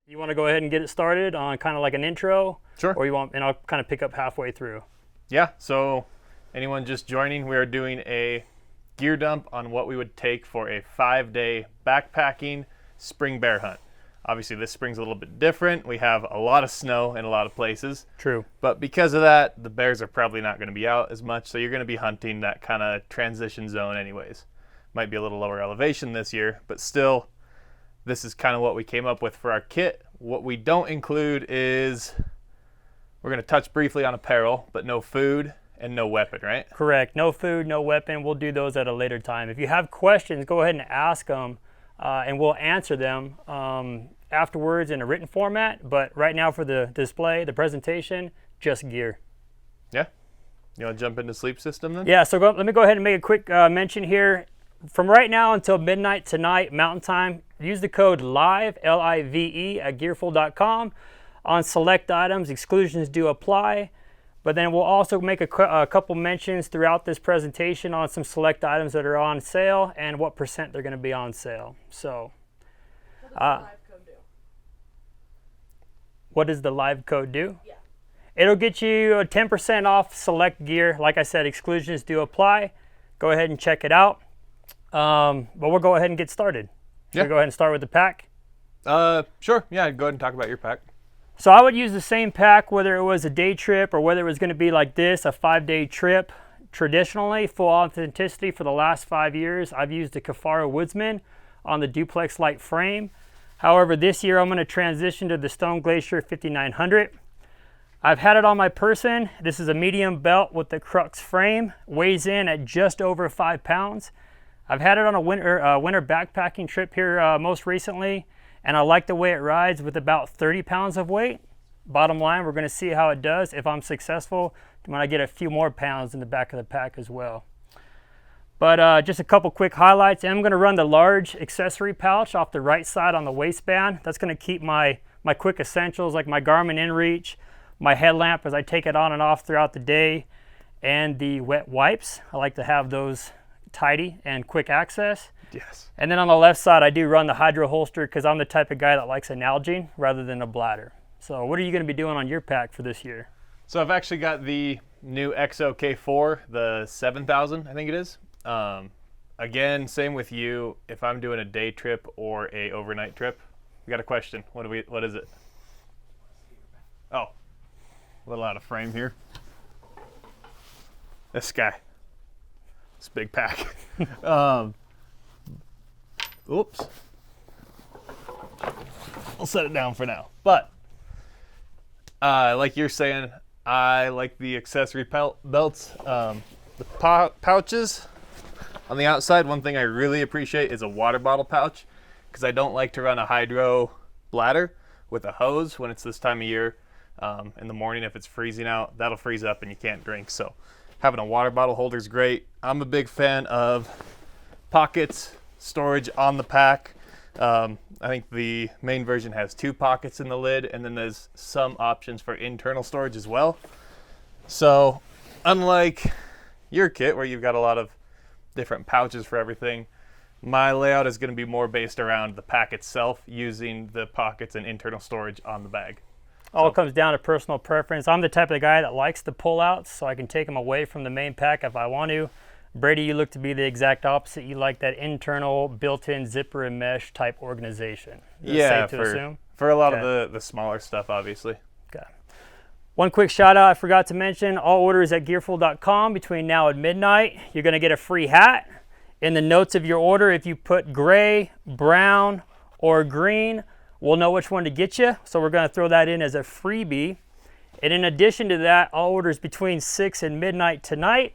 You want to go ahead and get it started on kind of like an intro? Sure. Or you want, and I'll kind of pick up halfway through. Yeah, so anyone just joining, we are doing a gear dump on what we would take for a 5-day backpacking spring bear hunt. Obviously, this spring's a little bit different. We have a lot of snow in a lot of places. True. But because of that, the bears are probably not going to be out as much, so you're going to be hunting that kind of transition zone anyways. Might be a little lower elevation this year, but still, this is kind of what we came up with for our kit. What we don't include is, we're going to touch briefly on apparel, but no food and no weapon, right? Correct. No food, no weapon. We'll do those at a later time. If you have questions, go ahead and ask them, and we'll answer them afterwards in a written format. But right now for the display, the presentation, just gear. Yeah. You want to jump into sleep system then? Yeah, so let me go ahead and make a quick mention here. From right now until midnight tonight, Mountain Time, use the code LIVE, L-I-V-E, at gearful.com. On select items, exclusions do apply. But then we'll also make a couple mentions throughout this presentation on some select items that are on sale and what percent they're going to be on sale. So, what does the live code do? What does the live code do? Yeah. It'll get you a 10% off select gear. Like I said, exclusions do apply. Go ahead and check it out. But we'll go ahead and get started. Should we go ahead and start with the pack? Sure. Yeah, go ahead and talk about your pack. So I would use the same pack whether it was a day trip or whether it was going to be like this, a 5-day trip. Traditionally, full authenticity for the last 5 years, I've used the Kafara Woodsman on the duplex light frame. However, this year I'm going to transition to the Stone Glacier 5900. I've had it on my person. This is a medium belt with the Crux frame, weighs in at just over 5 pounds. I've had it on a winter backpacking trip here most recently, and I like the way it rides with about 30 pounds of weight. Bottom line, we're going to see how it does if I'm successful when I get a few more pounds in the back of the pack as well. But just a couple quick highlights. I'm going to run the large accessory pouch off the right side on the waistband. That's going to keep my quick essentials like my Garmin InReach, my headlamp as I take it on and off throughout the day, and the wet wipes. I like to have those tidy and quick access. Yes. And then on the left side, I do run the hydro holster because I'm the type of guy that likes a Nalgene rather than a bladder. So what are you going to be doing on your pack for this year? So I've actually got the new XO K4, the 7000, I think it is. Again, same with you. If I'm doing a day trip or a overnight trip, we got a question. What is it? Oh, a little out of frame here. This guy. This big pack. Oops. I'll set it down for now. But like you're saying, I like the accessory belts. The pouches on the outside, one thing I really appreciate is a water bottle pouch, because I don't like to run a hydro bladder with a hose when it's this time of year. In the morning, if it's freezing out, that'll freeze up and you can't drink. So having a water bottle holder is great. I'm a big fan of pockets, storage on the pack. I think the main version has 2 pockets in the lid, and then there's some options for internal storage as well. So unlike your kit where you've got a lot of different pouches for everything, my layout is going to be more based around the pack itself, using the pockets and internal storage on the bag. All comes down to personal preference. I'm the type of guy that likes the pullouts, so I can take them away from the main pack if I want to. Brady, you look to be the exact opposite. You like that internal, built-in zipper and mesh type organization. Is that safe to assume? For a lot of the smaller stuff, obviously. Okay. One quick shout out I forgot to mention, all orders at gearful.com between now and midnight. You're going to get a free hat. In the notes of your order, if you put gray, brown, or green, we'll know which one to get you. So we're going to throw that in as a freebie. And in addition to that, all orders between 6 and midnight tonight,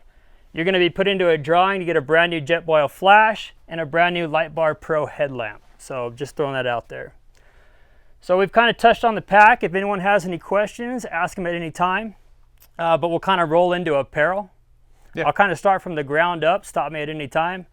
you're going to be put into a drawing to get a brand new Jetboil flash and a brand new Light Bar Pro headlamp. So just throwing that out there. So we've kind of touched on the pack. If anyone has any questions, ask them at any time. But we'll kind of roll into apparel. Yeah. I'll kind of start from the ground up. Stop me at any time.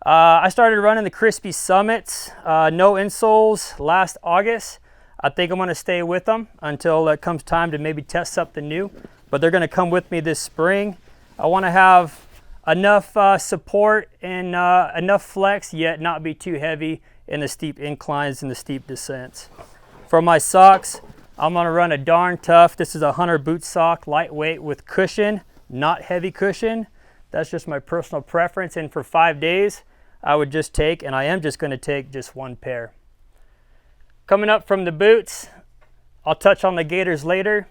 I started running the Crispy Summits, no insoles, last August. I think I'm going to stay with them until it comes time to maybe test something new. But they're going to come with me this spring. I want to have enough support and enough flex, yet not be too heavy in the steep inclines and the steep descents. For my socks, I'm gonna run a Darn Tough. This is a Hunter boot sock, lightweight with cushion, not heavy cushion. That's just my personal preference. And for 5 days, I would just take, and I am just gonna take just one pair. Coming up from the boots, I'll touch on the gaiters later.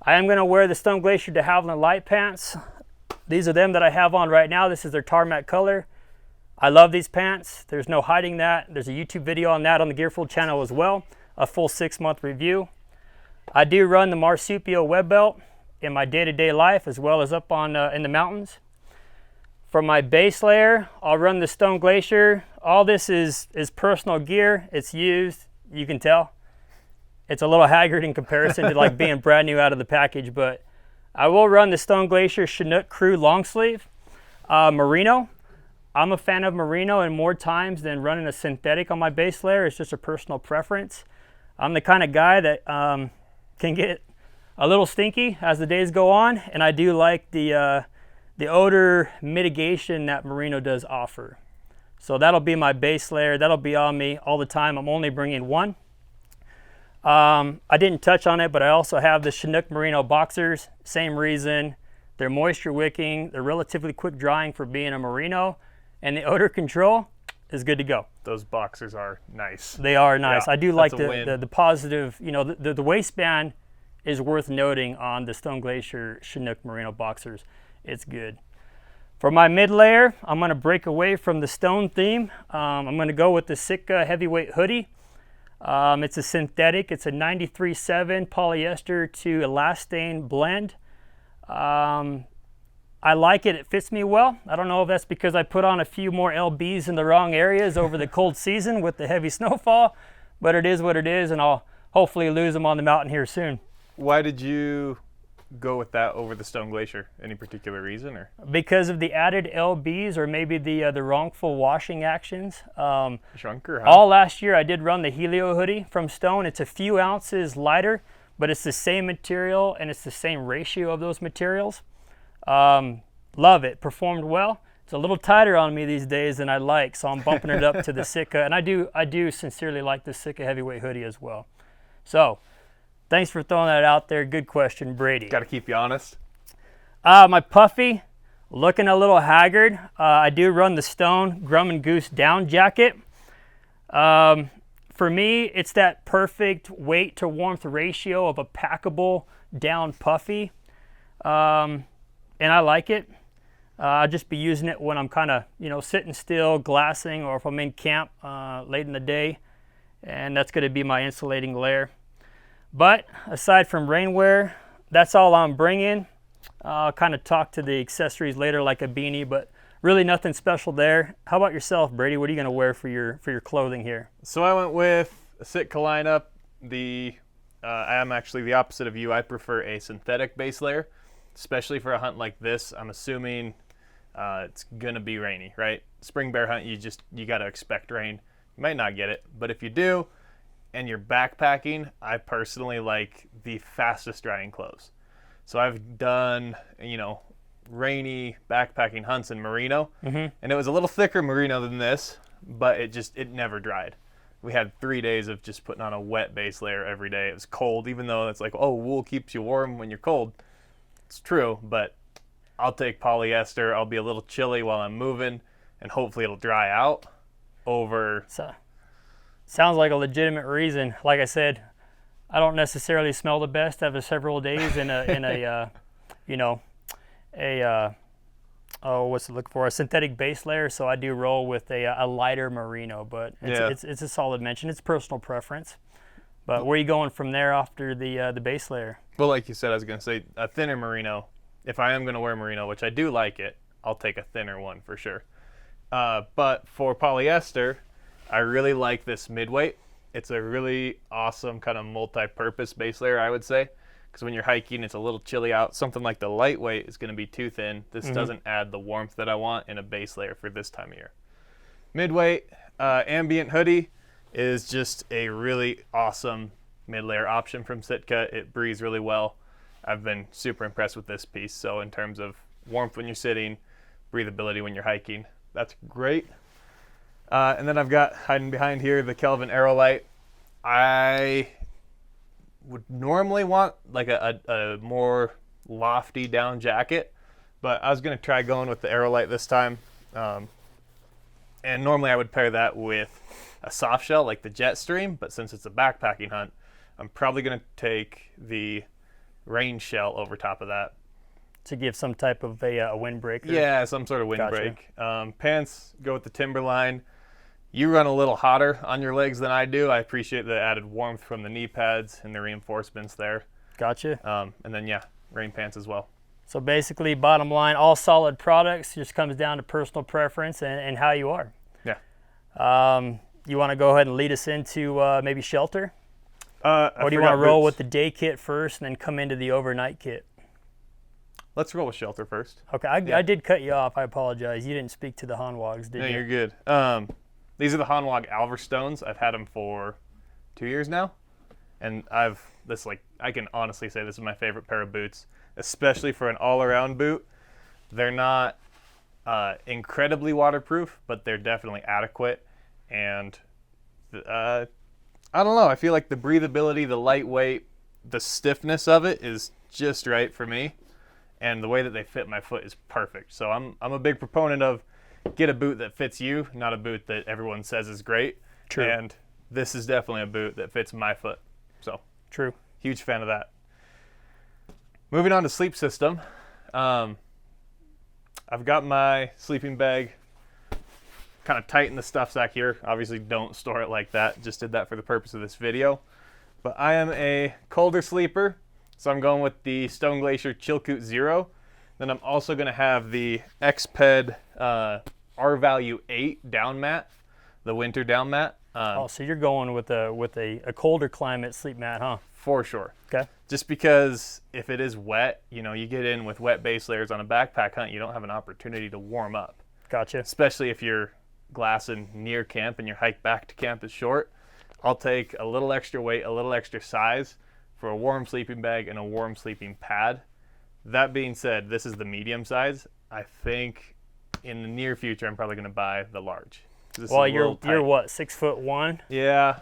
I am gonna wear the Stone Glacier de Havilland light pants. These are them that I have on right now. This is their tarmac color. I love these pants. There's no hiding that. There's a YouTube video on that on the Gearful channel as well, a full 6-month review. I do run the Marsupial web belt in my day-to-day life as well as up on in the mountains. For my base layer, I'll run the Stone Glacier. All this is personal gear. It's used, you can tell. It's a little haggard in comparison to like being brand new out of the package, but I will run the Stone Glacier Chinook Crew long sleeve. Merino. I'm a fan of merino and more times than running a synthetic on my base layer. It's just a personal preference. I'm the kind of guy that can get a little stinky as the days go on, and I do like the odor mitigation that merino does offer. So that'll be my base layer. That'll be on me all the time. I'm only bringing one. I didn't touch on it, but I also have the Chinook merino boxers. Same reason. They're moisture wicking. They're relatively quick drying for being a merino, and the odor control is good to go. Those boxers are nice. They are nice. Yeah, I do like the positive, you know, the waistband is worth noting on the Stone Glacier Chinook merino boxers. It's good. For my mid layer, I'm going to break away from the stone theme. I'm going to go with the Sitka heavyweight hoodie. It's a synthetic. It's a 93.7 polyester to elastane blend. I like it. It fits me well. I don't know if that's because I put on a few more LBs in the wrong areas over the cold season with the heavy snowfall, but it is what it is, and I'll hopefully lose them on the mountain here soon. Why did you go with that over the Stone Glacier? Any particular reason, or? Because of the added LBs or maybe the wrongful washing actions. Shrunker, huh? All last year I did run the Helio hoodie from Stone. It's a few ounces lighter, but it's the same material and it's the same ratio of those materials. Love it. Performed well. It's a little tighter on me these days than I like, so I'm bumping it up to the Sitka, and I do sincerely like the Sitka heavyweight hoodie as well. So thanks for throwing that out there. Good question, Brady. Got to keep you honest. My puffy, looking a little haggard. I do run the Stone Grum and Goose down jacket. For me, it's that perfect weight to warmth ratio of a packable down puffy. And I like it. I'll just be using it when I'm kind of, you know, sitting still, glassing, or if I'm in camp late in the day. And that's going to be my insulating layer. But aside from rainwear, that's all I'm bringing. I'll kind of talk to the accessories later, like a beanie, but really nothing special there. How about yourself, Brady? What are you going to wear for your clothing here? So I went with a Sitka lineup. I am actually the opposite of you. I prefer a synthetic base layer, especially for a hunt like this. I'm assuming it's gonna be rainy, right? Spring bear hunt, you got to expect rain. You might not get it, but if you do, and you're backpacking, I personally like the fastest drying clothes. So I've done, you know, rainy backpacking hunts in merino, and it was a little thicker merino than this, but it never dried. We had 3 days of just putting on a wet base layer every day. It was cold, even though it's like, oh, wool keeps you warm when you're cold. It's true, but I'll take polyester. I'll be a little chilly while I'm moving, and hopefully it'll dry out over. So, sounds like a legitimate reason. Like I said, I don't necessarily smell the best after several days in a synthetic base layer. So I do roll with a lighter merino, but it's a solid mention. It's personal preference. But where are you going from there after the base layer? Well, like you said, I was going to say a thinner merino. If I am going to wear merino, which I do like it, I'll take a thinner one for sure. But for polyester, I really like this midweight. It's a really awesome kind of multi-purpose base layer, I would say, because when you're hiking, it's a little chilly out. Something like the lightweight is going to be too thin. This doesn't add the warmth that I want in a base layer for this time of year. Midweight ambient hoodie is just a really awesome mid-layer option from Sitka. It breathes really well. I've been super impressed with this piece. So in terms of warmth when you're sitting, breathability when you're hiking, that's great. And then I've got hiding behind here the Kelvin Aerolite. I would normally want like a more lofty down jacket, but I was going to try going with the Aerolite this time. And normally I would pair that with a soft shell like the Jetstream, but since it's a backpacking hunt, I'm probably going to take the rain shell over top of that. To give some type of a windbreaker. Yeah, some sort of windbreak. Gotcha. Pants, go with the Timberline. You run a little hotter on your legs than I do. I appreciate the added warmth from the knee pads and the reinforcements there. Gotcha. And then, yeah, rain pants as well. So basically, bottom line, all solid products. Just comes down to personal preference and how you are. Yeah. You want to go ahead and lead us into maybe shelter? Or do you want to roll with the day kit first and then come into the overnight kit? Let's roll with shelter first. Okay, I did cut you off. I apologize. You didn't speak to the Hanwogs, did you? No, you're good. These are the Hanwag Alverstones. I've had them for 2 years now, and I can honestly say this is my favorite pair of boots, especially for an all-around boot. They're not incredibly waterproof, but they're definitely adequate. And I don't know. I feel like the breathability, the lightweight, the stiffness of it is just right for me. And the way that they fit my foot is perfect. So I'm a big proponent of get a boot that fits you, not a boot that everyone says is great. True. And this is definitely a boot that fits my foot. So True. Huge fan of that. Moving on to sleep system. I've got my sleeping bag kind of tight in the stuff sack here. Obviously don't store it like that. Just did that for the purpose of this video. But I am a colder sleeper. So I'm going with the Stone Glacier Chilkoot Zero. Then I'm also going to have the Xped R-Value 8 down mat, the winter down mat. So you're going with a colder climate sleep mat, huh? For sure. Okay. Just because if it is wet, you get in with wet base layers on a backpack hunt, you don't have an opportunity to warm up. Gotcha. Especially if you're glassing near camp and your hike back to camp is short. I'll take a little extra weight, a little extra size for a warm sleeping bag and a warm sleeping pad. That being said, this is the medium size. I think in the near future, I'm probably going to buy the large. Well, you're what, 6'1"? Yeah.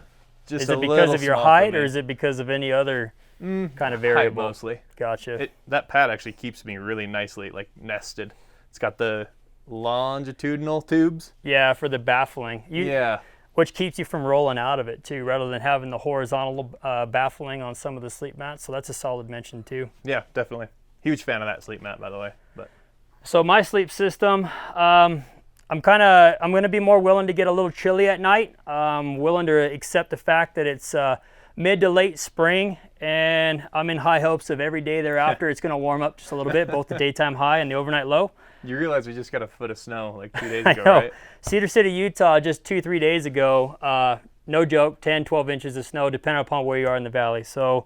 Just is it because of your height or is it because of any other kind of variable? Height mostly. Gotcha. That pad actually keeps me really nicely nested. It's got the longitudinal tubes. Yeah, for the baffling. Yeah. Which keeps you from rolling out of it too, rather than having the horizontal baffling on some of the sleep mats. So that's a solid mention too. Yeah, definitely. Huge fan of that sleep mat, by the way. But so my sleep system, I'm going to be more willing to get a little chilly at night. I'm willing to accept the fact that it's mid to late spring, and I'm in high hopes of every day thereafter it's going to warm up just a little bit, both the daytime high and the overnight low. You realize we just got a foot of snow like 2 days I ago, know. right? Cedar City, Utah, just 2-3 days ago, no joke, 10-12 inches of snow, depending upon where you are in the valley. So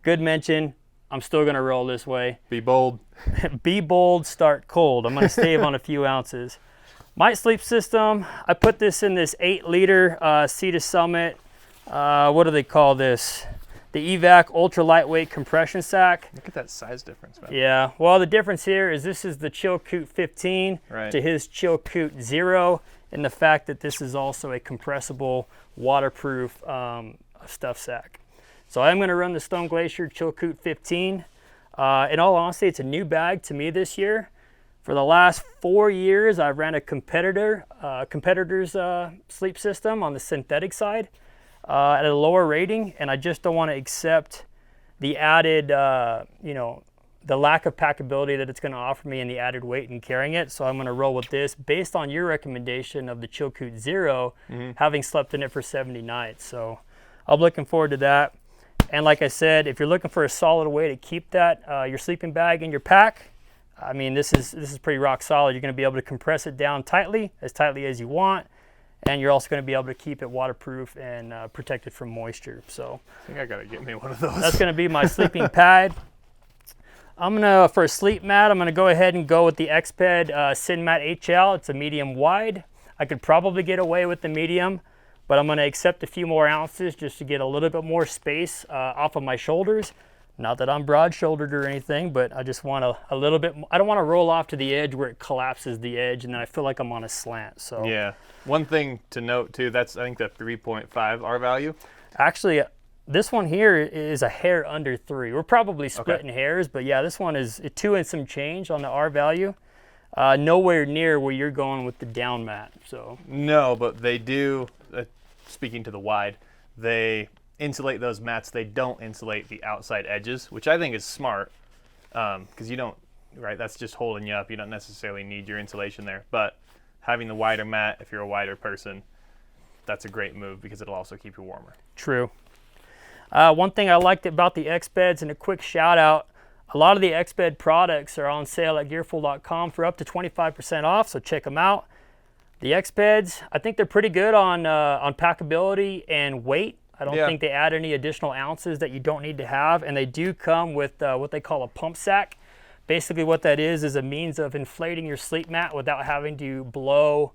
good mention. I'm still going to roll this way. Be bold. Be bold, start cold. I'm going to save on a few ounces. My sleep system, I put this in this 8-liter Sea to Summit, what do they call this? The EVAC ultra lightweight compression sack. Look at that size difference, man. Yeah, well the difference here is this is the Chilkoot 15 to his Chilkoot 0, and the fact that this is also a compressible, waterproof stuff sack. So I'm going to run the Stone Glacier Chilkoot 15. In all honesty, it's a new bag to me this year. For the last 4 years, I've ran a competitor's sleep system on the synthetic side at a lower rating, and I just don't want to accept the added, the lack of packability that it's going to offer me and the added weight in carrying it. So I'm going to roll with this based on your recommendation of the Chilkoot 0, having slept in it for 70 nights. So I'm looking forward to that. And like I said, if you're looking for a solid way to keep that, your sleeping bag in your pack, I mean, this is pretty rock solid. You're going to be able to compress it down tightly as you want, and you're also going to be able to keep it waterproof and protected from moisture. So I think I got to get me one of those. That's going to be my sleeping pad. For a sleep mat, I'm going to go ahead and go with the Xped SynMat HL. It's a medium wide. I could probably get away with the medium, but I'm going to accept a few more ounces just to get a little bit more space off of my shoulders. Not that I'm broad-shouldered or anything, but I just want a little bit. I don't want to roll off to the edge where it collapses the edge, and then I feel like I'm on a slant. So yeah, one thing to note too. That's I think the 3.5 R value. Actually, This one here is a hair under 3. We're probably splitting hairs, but yeah, this one is 2 and some change on the R value. Nowhere near where you're going with the down mat. So No, but they do, speaking to the wide, they insulate those mats. They don't insulate the outside edges, which I think is smart because you don't, right, that's just holding you up. You don't necessarily need your insulation there. But having the wider mat, if you're a wider person, that's a great move because it'll also keep you warmer. True. One thing I liked about the X-Beds, and a quick shout out, a lot of the X-Bed products are on sale at gearful.com for up to 25% off, so check them out. The X-Beds, I think they're pretty good on packability and weight. I don't think they add any additional ounces that you don't need to have, and they do come with what they call a pump sack. Basically what that is a means of inflating your sleep mat without having to blow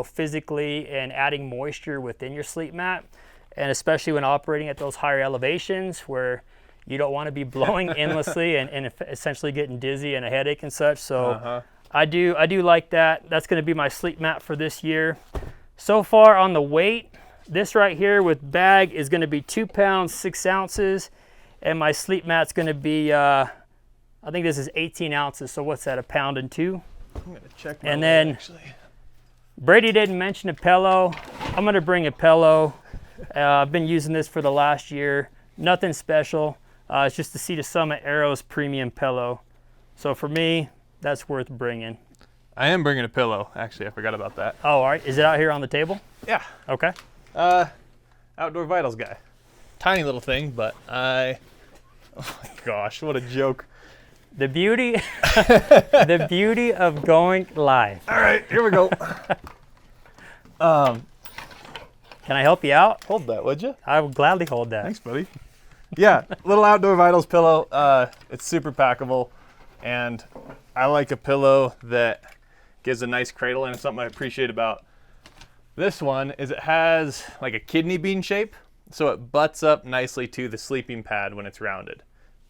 physically and adding moisture within your sleep mat. And especially when operating at those higher elevations where you don't want to be blowing endlessly and essentially getting dizzy and a headache and such. So I do like that. That's going to be my sleep mat for this year. So far on the weight, this right here with bag is going to be 2 pounds, 6 ounces. And my sleep mat's going to be, I think this is 18 ounces. So what's that, 1 pound and 2? I'm going to check my and then actually. Brady didn't mention a pillow. I'm going to bring a pillow. I've been using this for the last year. Nothing special. It's just the Sea to Summit Arrows premium pillow. So for me, that's worth bringing. I am bringing a pillow. Actually, I forgot about that. Oh, all right. Is it out here on the table? Yeah. Okay. Outdoor Vitals guy. Tiny little thing, but oh my gosh, what a joke. The beauty, the beauty of going live. All right, here we go. Can I help you out? Hold that, would you? I would gladly hold that. Thanks, buddy. Yeah, little Outdoor Vitals pillow. It's super packable, and I like a pillow that gives a nice cradle, and it's something I appreciate about this one is it has like a kidney bean shape, so it butts up nicely to the sleeping pad when it's rounded.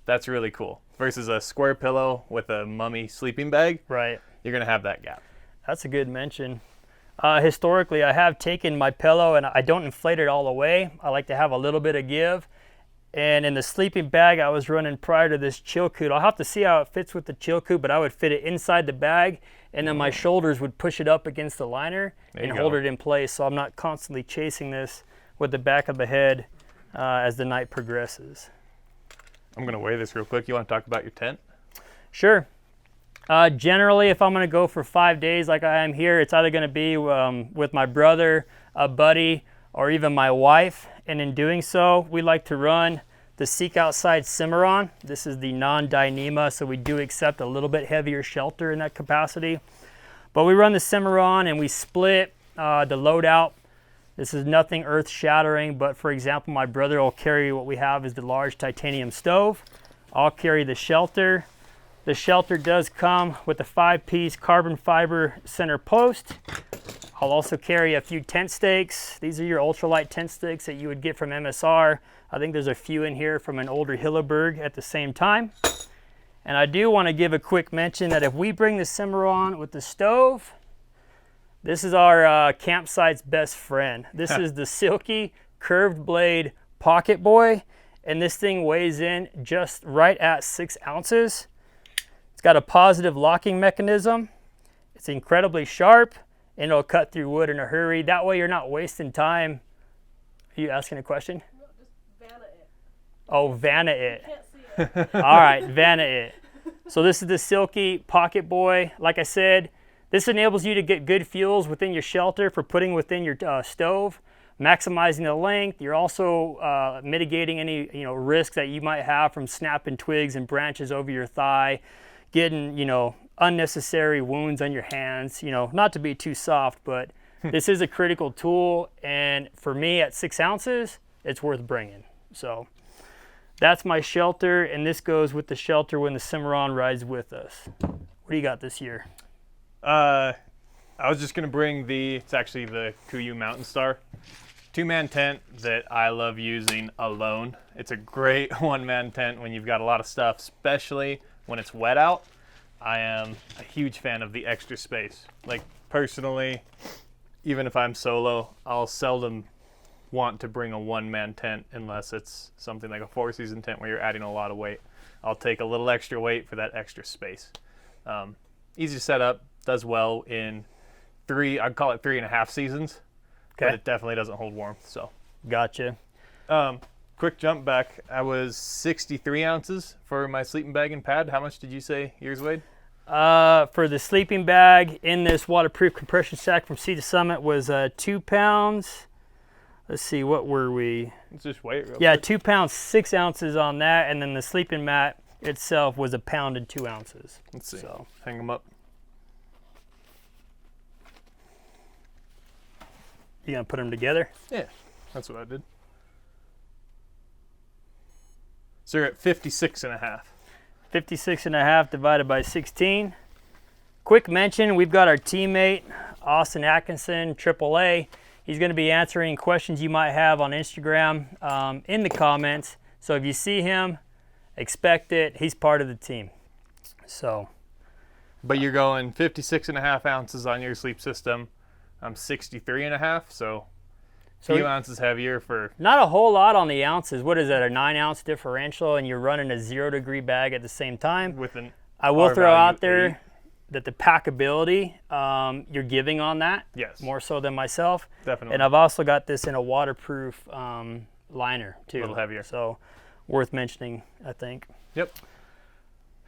That's really cool. Versus a square pillow with a mummy sleeping bag. Right. You're gonna have that gap. That's a good mention. Historically, I have taken my pillow and I don't inflate it all the way. I like to have a little bit of give. And in the sleeping bag I was running prior to this Chilkoot, I'll have to see how it fits with the Chilkoot, but I would fit it inside the bag and then my shoulders would push it up against the liner and hold it in place, so I'm not constantly chasing this with the back of the head as the night progresses. I'm gonna weigh this real quick. You wanna talk about your tent? Sure. Generally, if I'm going to go for 5 days like I am here, it's either going to be with my brother, a buddy, or even my wife. And in doing so, we like to run the Seek Outside Cimarron. This is the non-Dyneema, so we do accept a little bit heavier shelter in that capacity. But we run the Cimarron and we split the loadout. This is nothing earth-shattering, but for example, my brother will carry what we have is the large titanium stove. I'll carry the shelter. The shelter does come with a 5-piece carbon fiber center post. I'll also carry a few tent stakes. These are your ultralight tent stakes that you would get from MSR. I think there's a few in here from an older Hilleberg at the same time. And I do want to give a quick mention that if we bring the Cimarron with the stove, this is our campsite's best friend. This is the Silky Curved Blade Pocket Boy, and this thing weighs in just right at 6 ounces. It's got a positive locking mechanism. It's incredibly sharp, and it'll cut through wood in a hurry. That way you're not wasting time. Are you asking a question? No, just Vanna it. Oh, Vanna it. Can't see it. All right, Vanna it. So this is the Silky Pocket Boy. Like I said, this enables you to get good fuels within your shelter for putting within your stove, maximizing the length. You're also mitigating any risk that you might have from snapping twigs and branches over your thigh, getting unnecessary wounds on your hands. Not to be too soft, but this is a critical tool, and for me at 6 ounces, it's worth bringing. So that's my shelter, and this goes with the shelter when the Cimarron rides with us. What do you got this year? I was just gonna bring it's actually the Kuiu Mountain Star 2-man tent that I love using alone. It's a great 1-man tent when you've got a lot of stuff, especially when it's wet out. I am a huge fan of the extra space. Like personally, even if I'm solo, I'll seldom want to bring a one-man tent unless it's something like a 4-season tent where you're adding a lot of weight. I'll take a little extra weight for that extra space. Easy to set up, does well in I'd call it 3.5 seasons, but it definitely doesn't hold warmth. So Gotcha. quick jump back. I was 63 ounces for my sleeping bag and pad. How much did you say yours weighed? For the sleeping bag in this waterproof compression sack from Sea to Summit was 2 pounds. Let's see, what were we? Let's just wait real Yeah, quick. 2 pounds 6 ounces on that, and then the sleeping mat itself was 1 pound and 2 ounces. Let's see. So Hang them up. you gonna put them together? Yeah, that's what I did. So you're at 56.5. 56.5 divided by 16. Quick mention, we've got our teammate, Austin Atkinson, AAA. He's gonna be answering questions you might have on Instagram in the comments. So if you see him, expect it. He's part of the team. So. But you're going 56.5 ounces on your sleep system. I'm 63.5, so a few ounces heavier for... Not a whole lot on the ounces. What is that, a 9-ounce differential, and you're running a 0-degree bag at the same time? With an I will R throw value out there 8. that the packability, you're giving on that. Yes. More so than myself. Definitely. And I've also got this in a waterproof liner too. A little heavier. So worth mentioning, I think. Yep.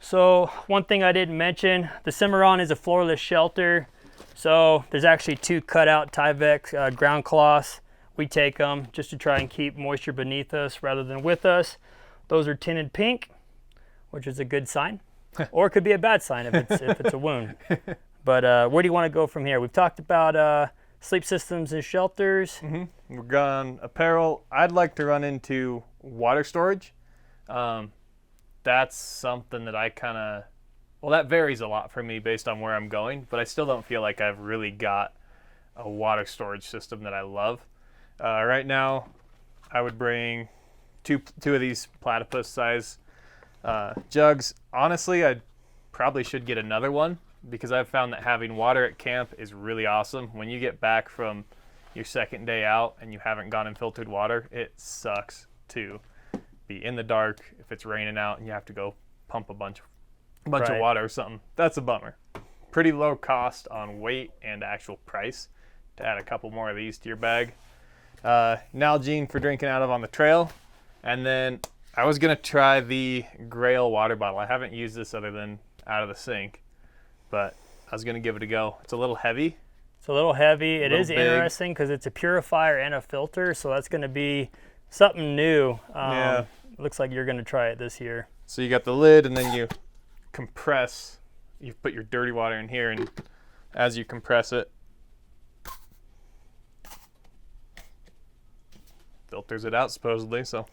So one thing I didn't mention, the Cimarron is a floorless shelter. So there's actually 2 cutout Tyvek ground cloths. We take them just to try and keep moisture beneath us rather than with us. Those are tinted pink, which is a good sign, or it could be a bad sign if it's a wound. But where do you want to go from here? We've talked about sleep systems and shelters. Mm-hmm. We're gone apparel. I'd like to run into water storage. That's something that I kind of... Well, that varies a lot for me based on where I'm going, but I still don't feel like I've really got a water storage system that I love. Right now, I would bring two of these platypus size jugs. Honestly, I probably should get another one because I've found that having water at camp is really awesome. When you get back from your second day out and you haven't gone and filtered water, it sucks to be in the dark if it's raining out and you have to go pump a bunch of water or something. That's a bummer. Pretty low cost on weight and actual price to add a couple more of these to your bag. Nalgene for drinking out of on the trail. And then I was going to try the Grail water bottle. I haven't used this other than out of the sink, but I was going to give it a go. It's a little heavy. It's a little heavy. It is big. interesting because it's a purifier and a filter, so that's going to be something new. Yeah. Looks like you're going to try it this year. So you got the lid and then you compress. You put your dirty water in here, and as you compress it, filters it out supposedly. So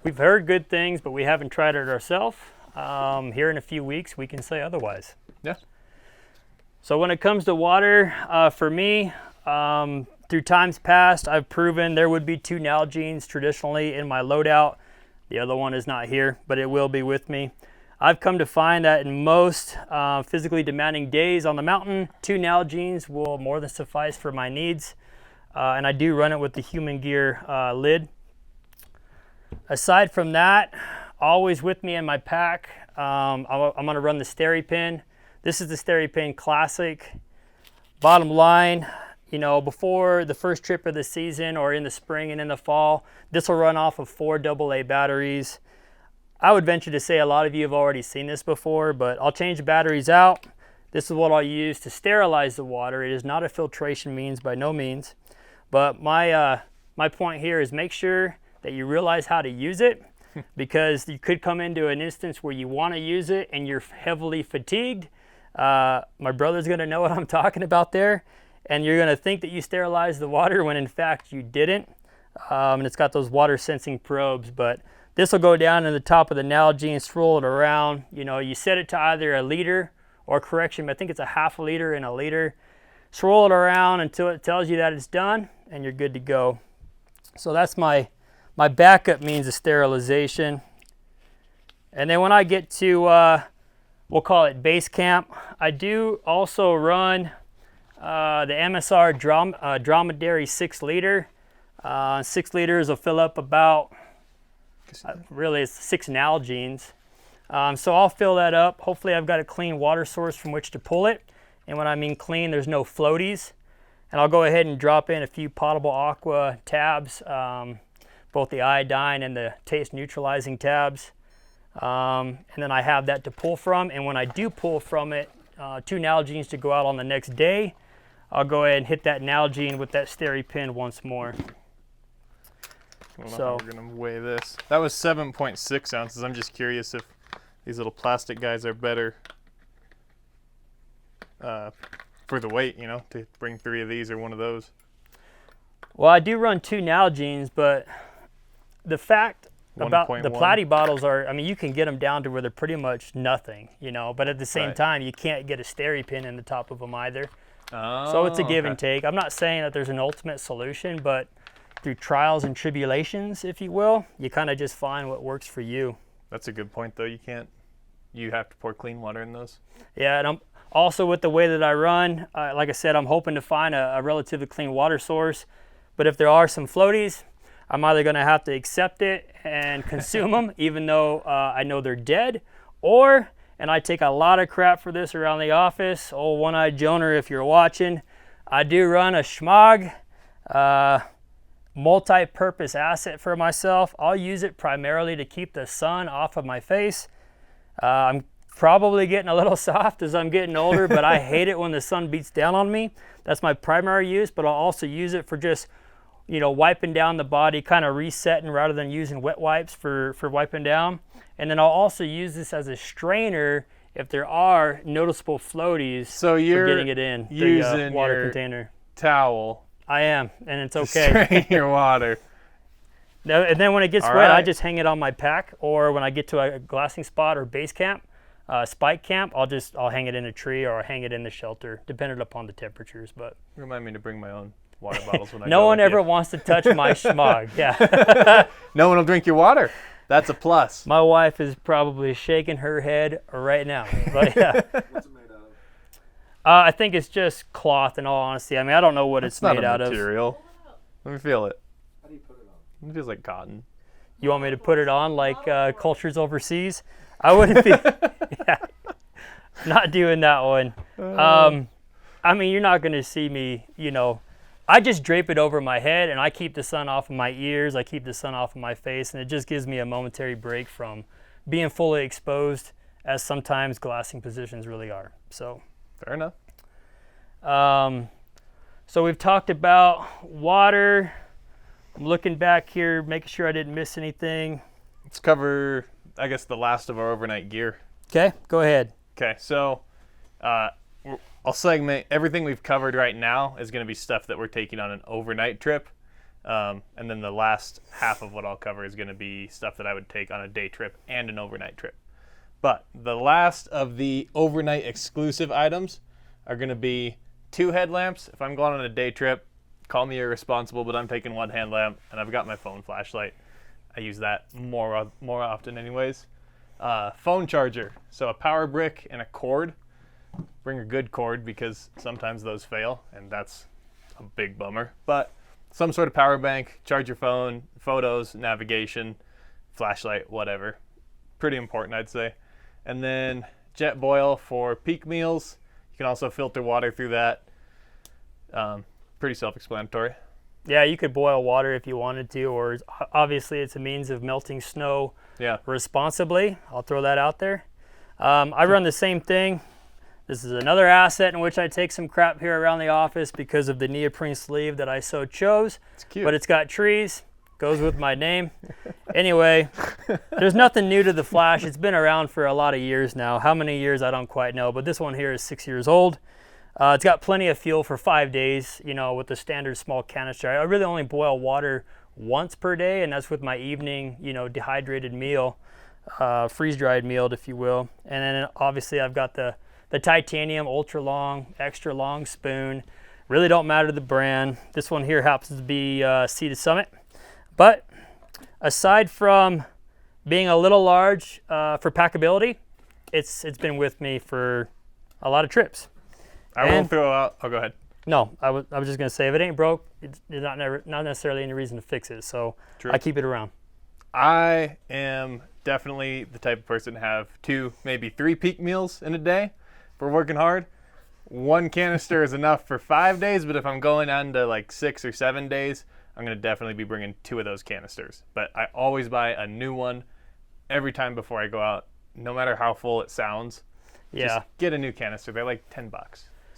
We've heard good things, but we haven't tried it ourselves. Here in a few weeks, we can say otherwise. yeah. So when it comes to water, for me, through times past, I've proven there would be 2 Nalgenes traditionally in my loadout. The other one is not here, but it will be with me. I've come to find that in most physically demanding days on the mountain, 2 Nalgenes will more than suffice for my needs. And I do run it with the Human Gear lid. Aside from that, always with me in my pack, I'm going to run the SteriPen. This is the SteriPen Classic. Bottom line, you know, before the first trip of the season or in the spring and in the fall, this will run off of 4 AA batteries. I would venture to say a lot of you have already seen this before, but I'll change the batteries out. This is what I'll use to sterilize the water. It is not a filtration means by no means, but my point here is make sure that you realize how to use it, because you could come into an instance where you want to use it and you're heavily fatigued. My brother's going to know what I'm talking about there, and you're going to think that you sterilized the water when in fact you didn't. And it's got those water sensing probes, but this will go down in the top of the Nalgene, swirl it around. You know, you set it to either a liter or correction, I think it's a half a liter and a liter. Swirl it around until it tells you that it's done and you're good to go. So that's my backup means of sterilization. And then when I get to, we'll call it base camp, I do also run the MSR Dromedary 6 liter. 6 liters will fill up about, really it's 6 Nalgene's. So I'll fill that up. Hopefully I've got a clean water source from which to pull it. And when I mean clean, there's no floaties. And I'll go ahead and drop in a few potable aqua tabs, both the iodine and the taste neutralizing tabs. And then I have that to pull from. And when I do pull from it, 2 Nalgene's to go out on the next day, I'll go ahead and hit that Nalgene with that steri pin once more. I don't know how we're gonna weigh this. That was 7.6 ounces. I'm just curious if these little plastic guys are better for the weight, you know, to bring 3 of these or one of those. Well, I do run 2 Nalgene's, but the fact about the 1.1. platy bottles are, I mean, you can get them down to where they're pretty much nothing, you know, but at the same Right. time, you can't get a steri pin in the top of them either. Oh, So it's a give and okay. take. I'm not saying that there's an ultimate solution, but through trials and tribulations, if you will, you kind of just find what works for you. That's a good point, though. You have to pour clean water in those. Yeah, and I'm also, with the way that I run, like I said, I'm hoping to find a relatively clean water source. But if there are some floaties, I'm either going to have to accept it and consume them, even though I know they're dead, or, and I take a lot of crap for this around the office, old one-eyed Joner, if you're watching, I do run a Schmog multi-purpose asset for myself. I'll use it primarily to keep the sun off of my face. I'm probably getting a little soft as I'm getting older, but I hate it when the sun beats down on me. That's my primary use, but I'll also use it for just, you know, wiping down the body, kind of resetting rather than using wet wipes for wiping down. And then I'll also use this as a strainer if there are noticeable floaties So you're for getting it in using the water your container. towel I am, and it's to okay. strain your water. Now, and then when it gets All wet, I right. just hang it on my pack, or when I get to a glassing spot or base camp, spike camp, I'll hang it in a tree or I'll hang it in the shelter, depending upon the temperatures. But Remind me to bring my own water bottles when I no go one with ever you. wants to touch my Schmog. Yeah, No one will drink your water. That's a plus. my wife is probably shaking her head right now. But yeah, What's it made out of? I think it's just cloth. In all honesty, I mean, I don't know what it's not made a out of. material. Let me feel it. How do you put it on? It feels like cotton. You want me to put it on like cultures overseas? I wouldn't be. Yeah, not doing that one. I mean, you're not going to see me, you know. I just drape it over my head and I keep the sun off of my ears. I keep the sun off of my face, and it just gives me a momentary break from being fully exposed, as sometimes glassing positions really are. So, Fair enough. so we've talked about water. I'm looking back here, making sure I didn't miss anything. Let's cover, I guess, the last of our overnight gear. Okay, go ahead. Okay, so I'll segment everything we've covered right now is going to be stuff that we're taking on an overnight trip. And then the last half of what I'll cover is going to be stuff that I would take on a day trip and an overnight trip. But the last of the overnight exclusive items are going to be 2 headlamps. If I'm going on a day trip, call me irresponsible, but I'm taking 1 headlamp and I've got my phone flashlight. I use that more often anyways. Phone charger, so a power brick and a cord. Bring a good cord because sometimes those fail and that's a big bummer. But some sort of power bank, charge your phone, photos, navigation, flashlight, whatever. Pretty important, I'd say. And then jet boil for peak meals. You can also filter water through that. Pretty self-explanatory. Yeah, you could boil water if you wanted to, or obviously it's a means of melting snow Yeah. responsibly. I'll throw that out there. I run the same thing. This is another asset in which I take some crap here around the office because of the neoprene sleeve that I so chose. It's cute. But it's got trees, goes with my name. Anyway, there's nothing new to the Flash. It's been around for a lot of years now. How many years, I don't quite know, but this one here is 6 years old. It's got plenty of fuel for 5 days, you know, with the standard small canister. I really only boil water once per day, and that's with my evening, you know, dehydrated meal, freeze-dried meal, if you will. And then obviously I've got the titanium ultra long, extra long spoon. Really don't matter the brand. This one here happens to be Sea to Summit. But aside from being a little large for packability, it's been with me for a lot of trips. I will and- throw out. Oh, go ahead. No, I was just gonna say if it ain't broke, it's not necessarily any reason to fix it. So True. I keep it around. I am definitely the type of person to have 2, maybe 3 peak meals in a day for working hard. 1 canister is enough for 5 days, but if I'm going on to like 6 or 7 days, I'm going to definitely be bringing 2 of those canisters. But I always buy a new one every time before I go out, no matter how full it sounds. Yeah. Just get a new canister. They're like $10.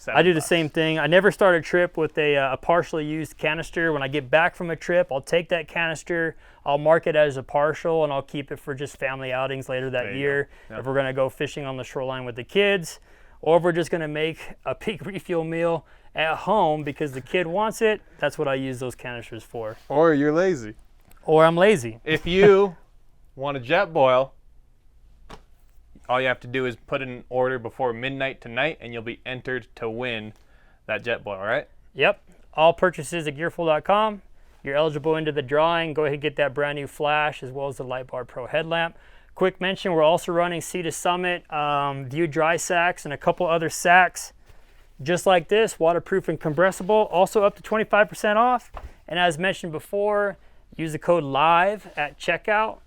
I do the $7. same thing. I never start a trip with a partially used canister. When I get back from a trip, I'll take that canister, I'll mark it as a partial, and I'll keep it for just family outings later that year. Yep. If we're going to go fishing on the shoreline with the kids, or if we're just going to make a peak refuel meal at home because the kid wants it, that's what I use those canisters for. Or you're lazy. Or I'm lazy. If you want a jet boil, all you have to do is put in an order before midnight tonight, and you'll be entered to win that jet boil, all right? Yep. All purchases at gearful.com. You're eligible into the drawing. Go ahead and get that brand new flash as well as the Light Bar Pro headlamp. Quick mention, we're also running Sea to Summit View dry sacks and a couple other sacks just like this, waterproof and compressible, also up to 25% off. And as mentioned before, use the code LIVE at checkout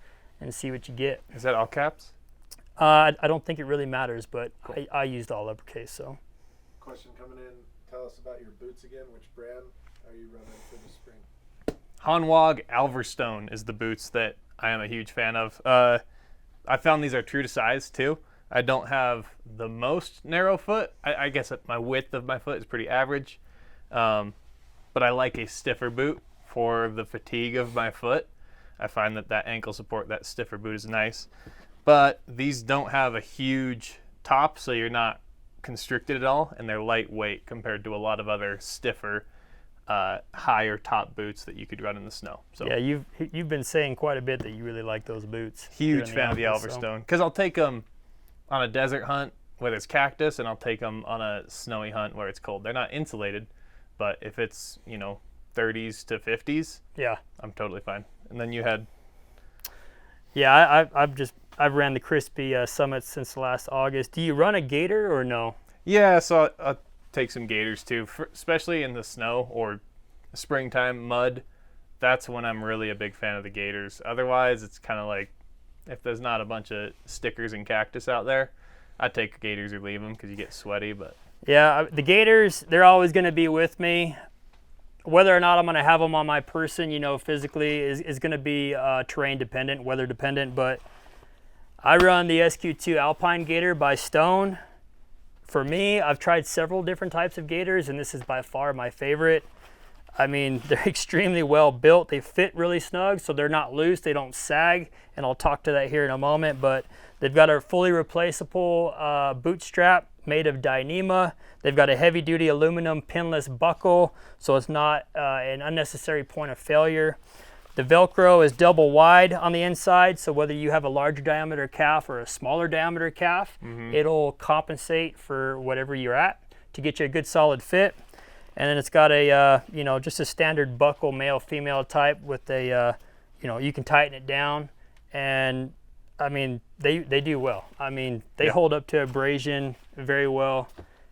and see what you get. Is that all caps? I don't think it really matters, but Cool. I used all uppercase, so. Question coming in. Tell us about your boots again. Which brand are you running for the spring? Hanwag Alverstone is the boots that I am a huge fan of. I found these are true to size too. I don't have the most narrow foot. I guess that my width of my foot is pretty average. But I like a stiffer boot for the fatigue of my foot. I find that ankle support, that stiffer boot is nice. But these don't have a huge top, so you're not constricted at all, and they're lightweight compared to a lot of other stiffer, higher top boots that you could run in the snow. So Yeah, you've been saying quite a bit that you really like those boots. huge here in fan of the office, so. Alverstone, because I'll take them on a desert hunt where there's cactus, and I'll take them on a snowy hunt where it's cold. They're not insulated, but if it's 30s to 50s, Yeah. I'm totally fine. And then you had Yeah, I've ran the Crispy Summits since last August. Do you run a Gator or no? Yeah, so I'll take some gaiters too, especially in the snow or springtime mud. That's when I'm really a big fan of the gaiters. Otherwise, it's kind of like if there's not a bunch of stickers and cactus out there, I'd take gaiters or leave them because you get sweaty. But Yeah, the Gators, they're always going to be with me. Whether or not I'm going to have them on my person, physically is going to be terrain dependent, weather dependent. But I run the SQ2 Alpine Gator by Stone. For me, I've tried several different types of Gators, and this is by far my favorite. I mean, they're extremely well built. They fit really snug, so they're not loose. They don't sag, and I'll talk to that here in a moment. But they've got a fully replaceable boot strap made of Dyneema. They've got a heavy-duty aluminum pinless buckle, so it's not an unnecessary point of failure. The Velcro is double wide on the inside, so whether you have a larger diameter calf or a smaller diameter calf, it'll compensate for whatever you're at to get you a good solid fit. And then it's got a, just a standard buckle, male, female type with a, you can tighten it down. And I mean, they do well. I mean, they hold up to abrasion very well,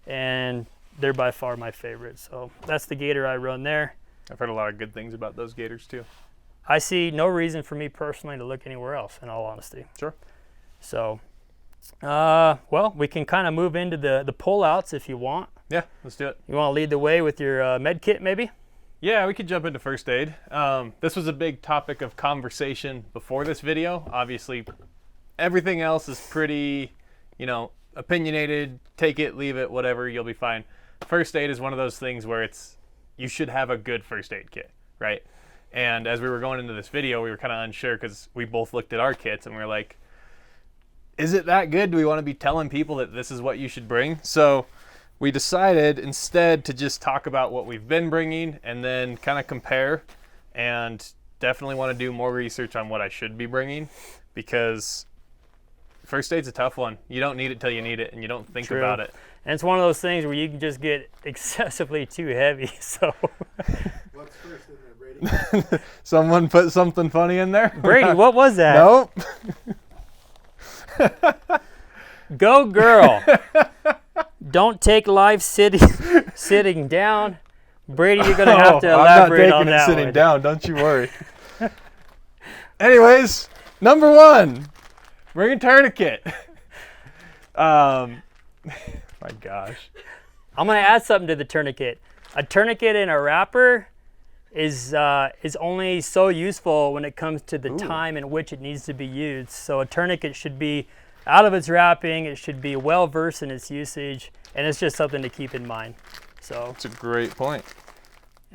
and they're by far my favorite. So that's the Gator I run there. I've heard a lot of good things about those gaiters too. I see no reason for me personally to look anywhere else, in all honesty. Sure. So, well, we can kind of move into the pullouts if you want. Yeah, let's do it. You want to lead the way with your med kit, maybe? Yeah, we could jump into first aid. This was a big topic of conversation before this video. Obviously, everything else is pretty, opinionated. Take it, leave it, whatever, you'll be fine. First aid is one of those things where you should have a good first aid kit, right? And as we were going into this video, we were kind of unsure because we both looked at our kits and we were like, is it that good? Do we want to be telling people that this is what you should bring? So we decided instead to just talk about what we've been bringing and then kind of compare, and definitely want to do more research on what I should be bringing, because first aid's a tough one. You don't need it till you need it, and you don't think True. about it. And it's one of those things where you can just get excessively too heavy. So, What's first in there, Brady? Someone put something funny in there? Brady, what was that? Nope. Go girl. Don't take life sitting down. Brady, you're going to have to elaborate on that I'm not taking it sitting one. down. Don't you worry. Anyways, number 1, bring a tourniquet. My gosh. I'm going to add something to the tourniquet. A tourniquet in a wrapper is only so useful when it comes to the time in which it needs to be used. So a tourniquet should be out of its wrapping. It should be well versed in its usage, and it's just something to keep in mind. So That's a great point.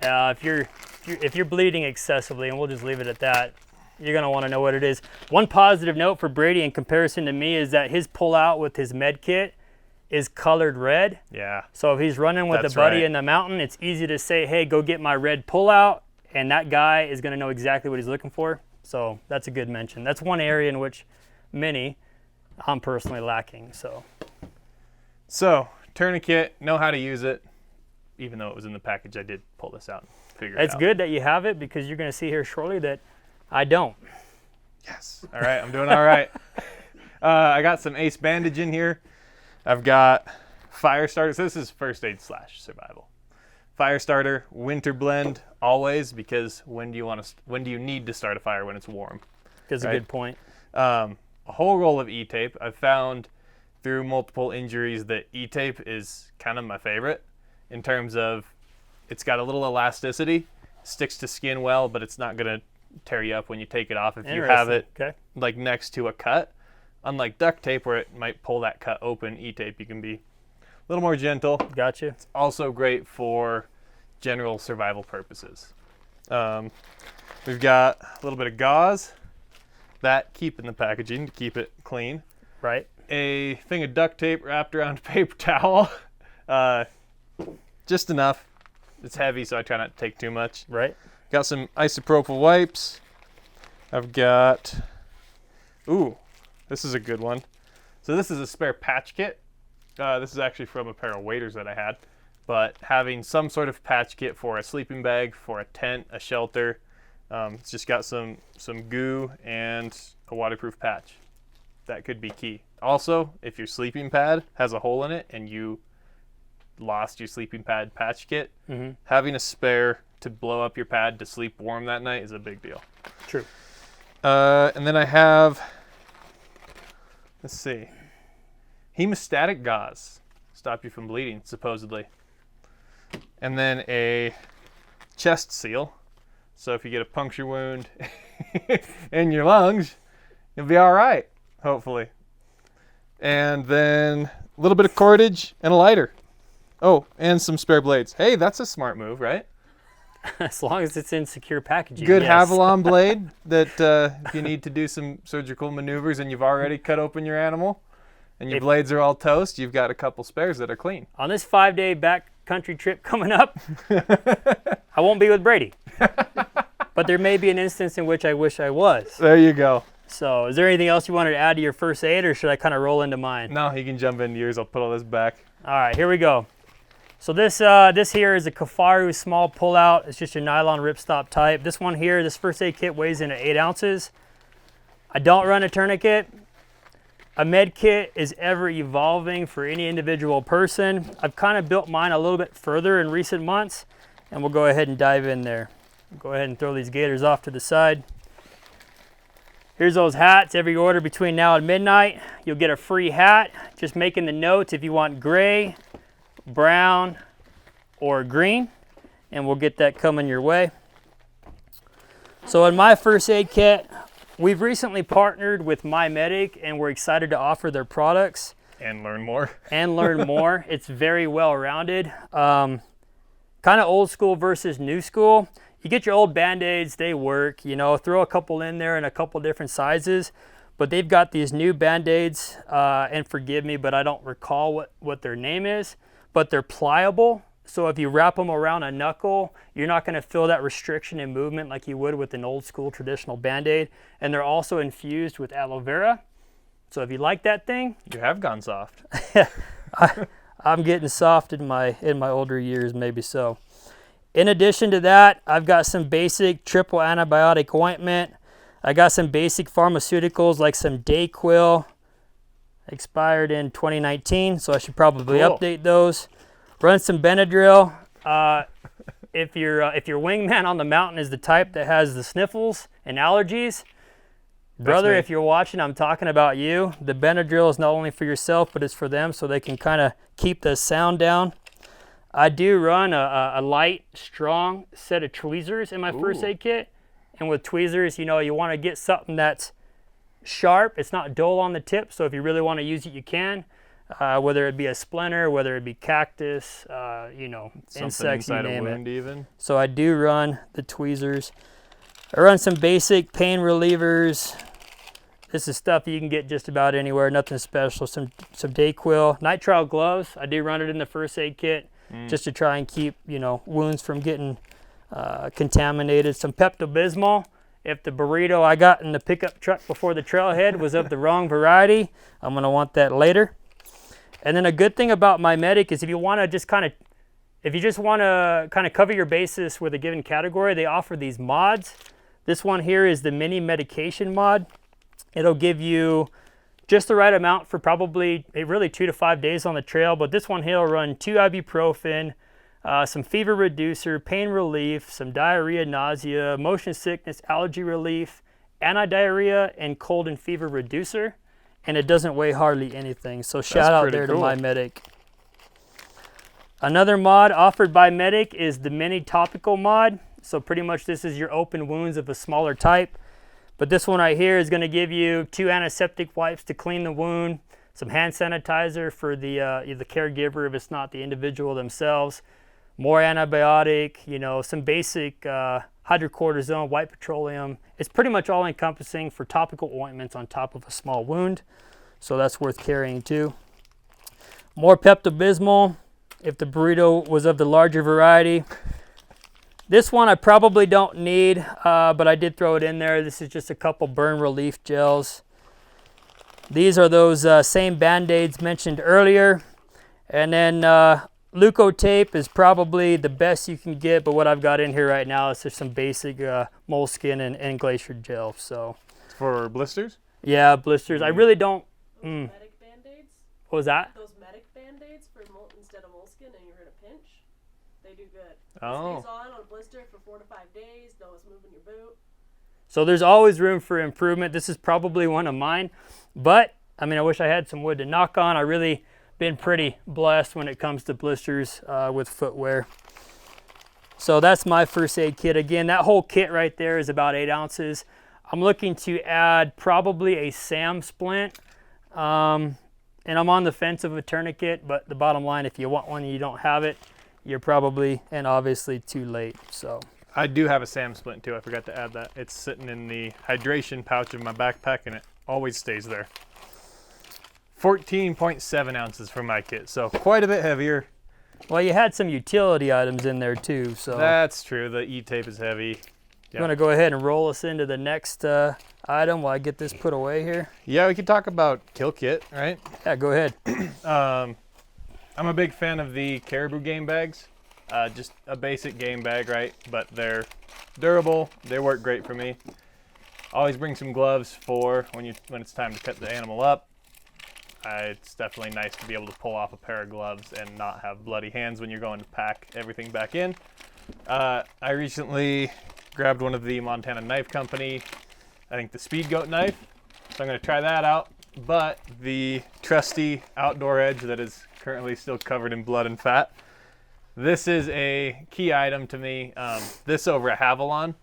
if you're bleeding excessively, and we'll just leave it at that, you're going to want to know what it is. One positive note for Brady in comparison to me is that his pull-out with his med kit is colored red. Yeah. So if he's running with That's a buddy right. in the mountain, it's easy to say, hey, go get my red pull-out, and that guy is going to know exactly what he's looking for. So that's a good mention. That's one area in which I'm personally lacking. So, tourniquet, know how to use it. Even though it was in the package, I did pull this out and figure it out. It's good that you have it, because you're going to see here shortly that I don't. Yes. All right, I'm doing all right. I got some Ace bandage in here. I've got fire starter. So this is first aid / survival. Fire starter, winter blend, always, because when do you need to start a fire? When it's warm. That's a good point. A whole roll of E-tape. I've found through multiple injuries that E-tape is kind of my favorite in terms of it's got a little elasticity, sticks to skin well, but it's not going to tear you up when you take it off if you have it like next to a cut. Unlike duct tape, where it might pull that cut open, E-tape, you can be a little more gentle. Gotcha. It's also great for general survival purposes. We've got a little bit of gauze. That keep in the packaging to keep it clean. Right. A thing of duct tape wrapped around a paper towel. Just enough. It's heavy, so I try not to take too much. Right. Got some isopropyl wipes. I've got, this is a good one. So this is a spare patch kit. This is actually from Apparel waders that I had. But having some sort of patch kit for a sleeping bag, for a tent, a shelter. It's just got some goo and a waterproof patch. That could be key. Also, if your sleeping pad has a hole in it and you lost your sleeping pad patch kit, having a spare to blow up your pad to sleep warm that night is a big deal. True. And then I have, let's see, hemostatic gauze. Stop you from bleeding, supposedly. And then a chest seal. So if you get a puncture wound in your lungs, you'll be all right, hopefully. And then a little bit of cordage and a lighter. Oh, and some spare blades. Hey, that's a smart move, right? As long as it's in secure packaging. Good yes. Havalon blade that if you need to do some surgical maneuvers and you've already cut open your animal and your blades are all toast, you've got a couple spares that are clean. On this 5-day backcountry trip coming up, I won't be with Brady. But there may be an instance in which I wish I was. There you go. So is there anything else you wanted to add to your first aid, or should I kind of roll into mine? No, you can jump into yours. I'll put all this back. All right, here we go. So this here is a Kafaru small pullout. It's just your nylon ripstop type. This one here, this first aid kit weighs in at 8 ounces. I don't run a tourniquet. A med kit is ever evolving for any individual person. I've kind of built mine a little bit further in recent months, and we'll go ahead and dive in there. Go ahead and throw these gators off to the side. Here's those hats. Every order between now and midnight, you'll get a free hat. Just making the notes if you want gray, brown, or green, and we'll get that coming your way. So in my first aid kit, we've recently partnered with MyMedic, and we're excited to offer their products. And learn more. And learn more. It's very well-rounded. Kind of old school versus new school. You get your old Band-Aids, they work, you know, throw a couple in there in a couple different sizes, but they've got these new Band-Aids, and forgive me, but I don't recall what their name is, but they're pliable. So if you wrap them around a knuckle, you're not going to feel that restriction in movement like you would with an old school traditional Band-Aid. And they're also infused with aloe vera. So if you like that thing, You have gone soft. I'm getting soft in my older years, maybe so. In addition to that, I've got some basic triple antibiotic ointment. I got some basic pharmaceuticals like some Dayquil, Expired in 2019, so I should probably Cool. update those. Run some Benadryl. If your wingman on the mountain is the type that has the sniffles and allergies, brother, me. if you're watching, I'm talking about you. The Benadryl is not only for yourself, but it's for them, so they can kind of keep the sound down. I do run a light, strong set of tweezers in my first Ooh. aid kit. And with tweezers, you know, you want to get something that's sharp. It's not dull on the tip, so if you really want to use it, you can. Whether it be a splinter, whether it be cactus, you know, Something insects, you inside a name wound it. even. So I do run the tweezers. I run some basic pain relievers. This is stuff you can get just about anywhere, nothing special. Some Dayquil. Nitrile gloves, I do run it in the first aid kit just to try and keep, you know, wounds from getting contaminated. Some Pepto-Bismol. If the burrito I got in the pickup truck before the trailhead was of the wrong variety, I'm going to want that later. And then a good thing about My Medic is if you just want to kind of cover your basis with a given category, they offer these mods. This one here is the mini medication mod. It'll give you just the right amount for probably really 2 to 5 days on the trail, but this one here will run 2 ibuprofen, some fever reducer, pain relief, some diarrhea, nausea, motion sickness, allergy relief, anti-diarrhea, and cold and fever reducer. And it doesn't weigh hardly anything. So shout out pretty there to cool. My Medic. Another mod offered by Medic is the mini topical mod. So pretty much this is your open wounds of a smaller type. But this one right here is going to give you 2 antiseptic wipes to clean the wound, some hand sanitizer for the caregiver if it's not the individual themselves, more antibiotic, you know, some basic hydrocortisone, white petroleum. It's pretty much all encompassing for topical ointments on top of a small wound. So that's worth carrying too. More Pepto-Bismol if the burrito was of the larger variety. This one I probably don't need, but I did throw it in there. This is just a couple burn relief gels. These are those same Band-Aids mentioned earlier. And then Leukotape is probably the best you can get, but what I've got in here right now is just some basic moleskin and glacier gel. So For blisters? yeah, blisters. I really don't. Those medic band-aids, What was that? those medic band-aids for instead of moleskin and you're in a pinch, they do good. Oh. It stays on a blister for 4 to 5 days, no one's moving your boot. So there's always room for improvement. This is probably one of mine, but I mean, I wish I had some wood to knock on. I really been pretty blessed when it comes to blisters with footwear. So that's my first aid kit. Again, that whole kit right there is about 8 ounces. I'm looking to add probably a SAM splint, and I'm on the fence of a tourniquet, but the bottom line, if you want one and you don't have it, you're probably and obviously too late. So I do have a SAM splint too. I forgot to add that. It's sitting in the hydration pouch of my backpack and it always stays there. 14.7 ounces for my kit, so quite a bit heavier. well, you had some utility items in there too. So That's true. The E-tape is heavy. you want to go ahead and roll us into the next item while I get this put away here? Yeah, we could talk about kill kit, right? Yeah, go ahead. I'm a big fan of the Caribou game bags. Just a basic game bag, right? But they're durable. They work great for me. Always bring some gloves for when it's time to cut the animal up. It's definitely nice to be able to pull off a pair of gloves and not have bloody hands when you're going to pack everything back in. I recently grabbed one of the Montana Knife Company, I think the Speed Goat knife. So I'm going to try that out. But the trusty outdoor edge that is currently still covered in blood and fat. This is a key item to me. This over a Havalon,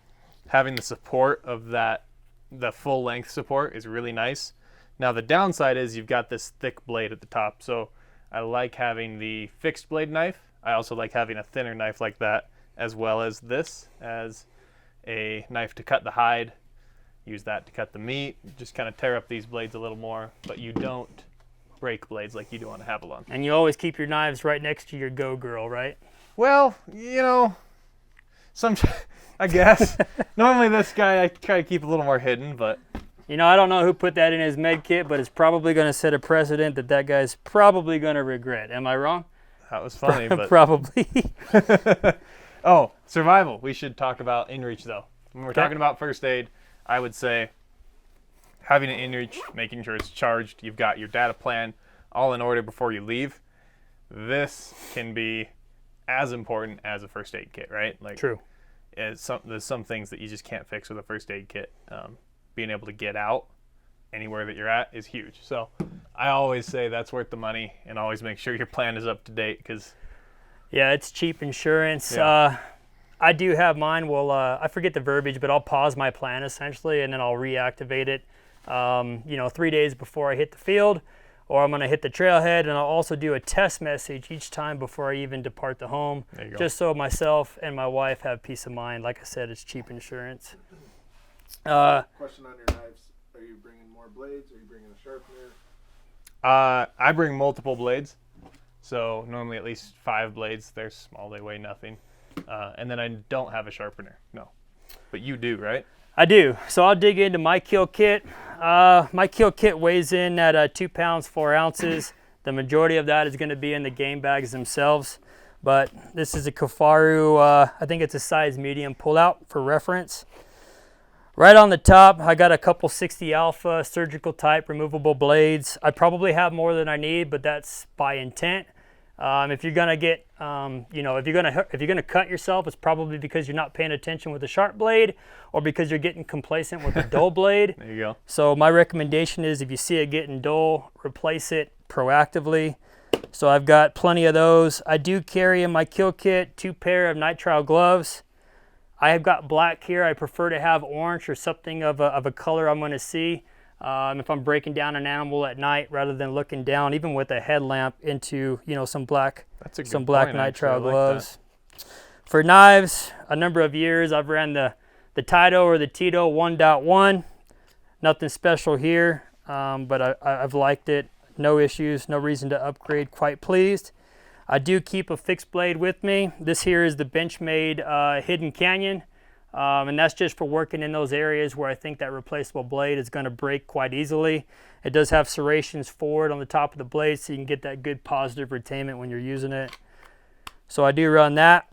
having the support of that, the full length support is really nice. Now the downside is you've got this thick blade at the top. So I like having the fixed blade knife. I also like having a thinner knife like that, as well as this as a knife to cut the hide. Use that to cut the meat. Just kind of tear up these blades a little more, but you don't break blades like you do on a Havalon. And you always keep your knives right next to your Go Girl, right? Well, you know, I guess. Normally this guy I try to keep a little more hidden, but You know, I don't know who put that in his med kit, but it's probably going to set a precedent that guy's probably going to regret. Am I wrong? that was funny. But Probably. oh, survival. We should talk about in reach though. When we're Okay. talking about first aid, I would say having it in reach, making sure it's charged, you've got your data plan all in order before you leave. This can be as important as a first aid kit, right? Like, True. There's some things that you just can't fix with a first aid kit. Being able to get out anywhere that you're at is huge. So I always say that's worth the money, and always make sure your plan is up to date, because Yeah, it's cheap insurance. Yeah. I do have mine. Well, I forget the verbiage, but I'll pause my plan essentially, and then I'll reactivate it, 3 days before I hit the field, or I'm going to hit the trailhead, and I'll also do a test message each time before I even depart the home, There you go. just so myself and my wife have peace of mind. Like I said, it's cheap insurance. Question on your knives. Are you bringing more blades? Are you bringing a sharpener? I bring multiple blades, so normally at least 5 blades. They're small, they weigh nothing. And then I don't have a sharpener, no. But you do, right? I do. So I'll dig into my kill kit. My kill kit weighs in at 2 pounds 4 ounces. The majority of that is going to be in the game bags themselves. But this is a Kafaru, I think it's a size medium pullout for reference. Right on the top, I got a couple 60 Alpha surgical type removable blades. I probably have more than I need, but that's by intent. If you're gonna get, if you're gonna cut yourself, it's probably because you're not paying attention with a sharp blade, or because you're getting complacent with a dull blade. There you go. So my recommendation is, if you see it getting dull, replace it proactively. So I've got plenty of those. I do carry in my kill kit 2 pair of nitrile gloves. I have got black here. I prefer to have orange or something of a color I'm going to see if I'm breaking down an animal at night, rather than looking down, even with a headlamp, into some black That's a good black point, actually. I nitrile like gloves. For knives, a number of years I've ran the Tito or the Tito 1.1. Nothing special here, but I've liked it. No issues, no reason to upgrade. Quite pleased. I do keep a fixed blade with me. This here is the Benchmade Hidden Canyon, and that's just for working in those areas where I think that replaceable blade is going to break quite easily. It does have serrations forward on the top of the blade, so you can get that good positive retainment when you're using it. So I do run that.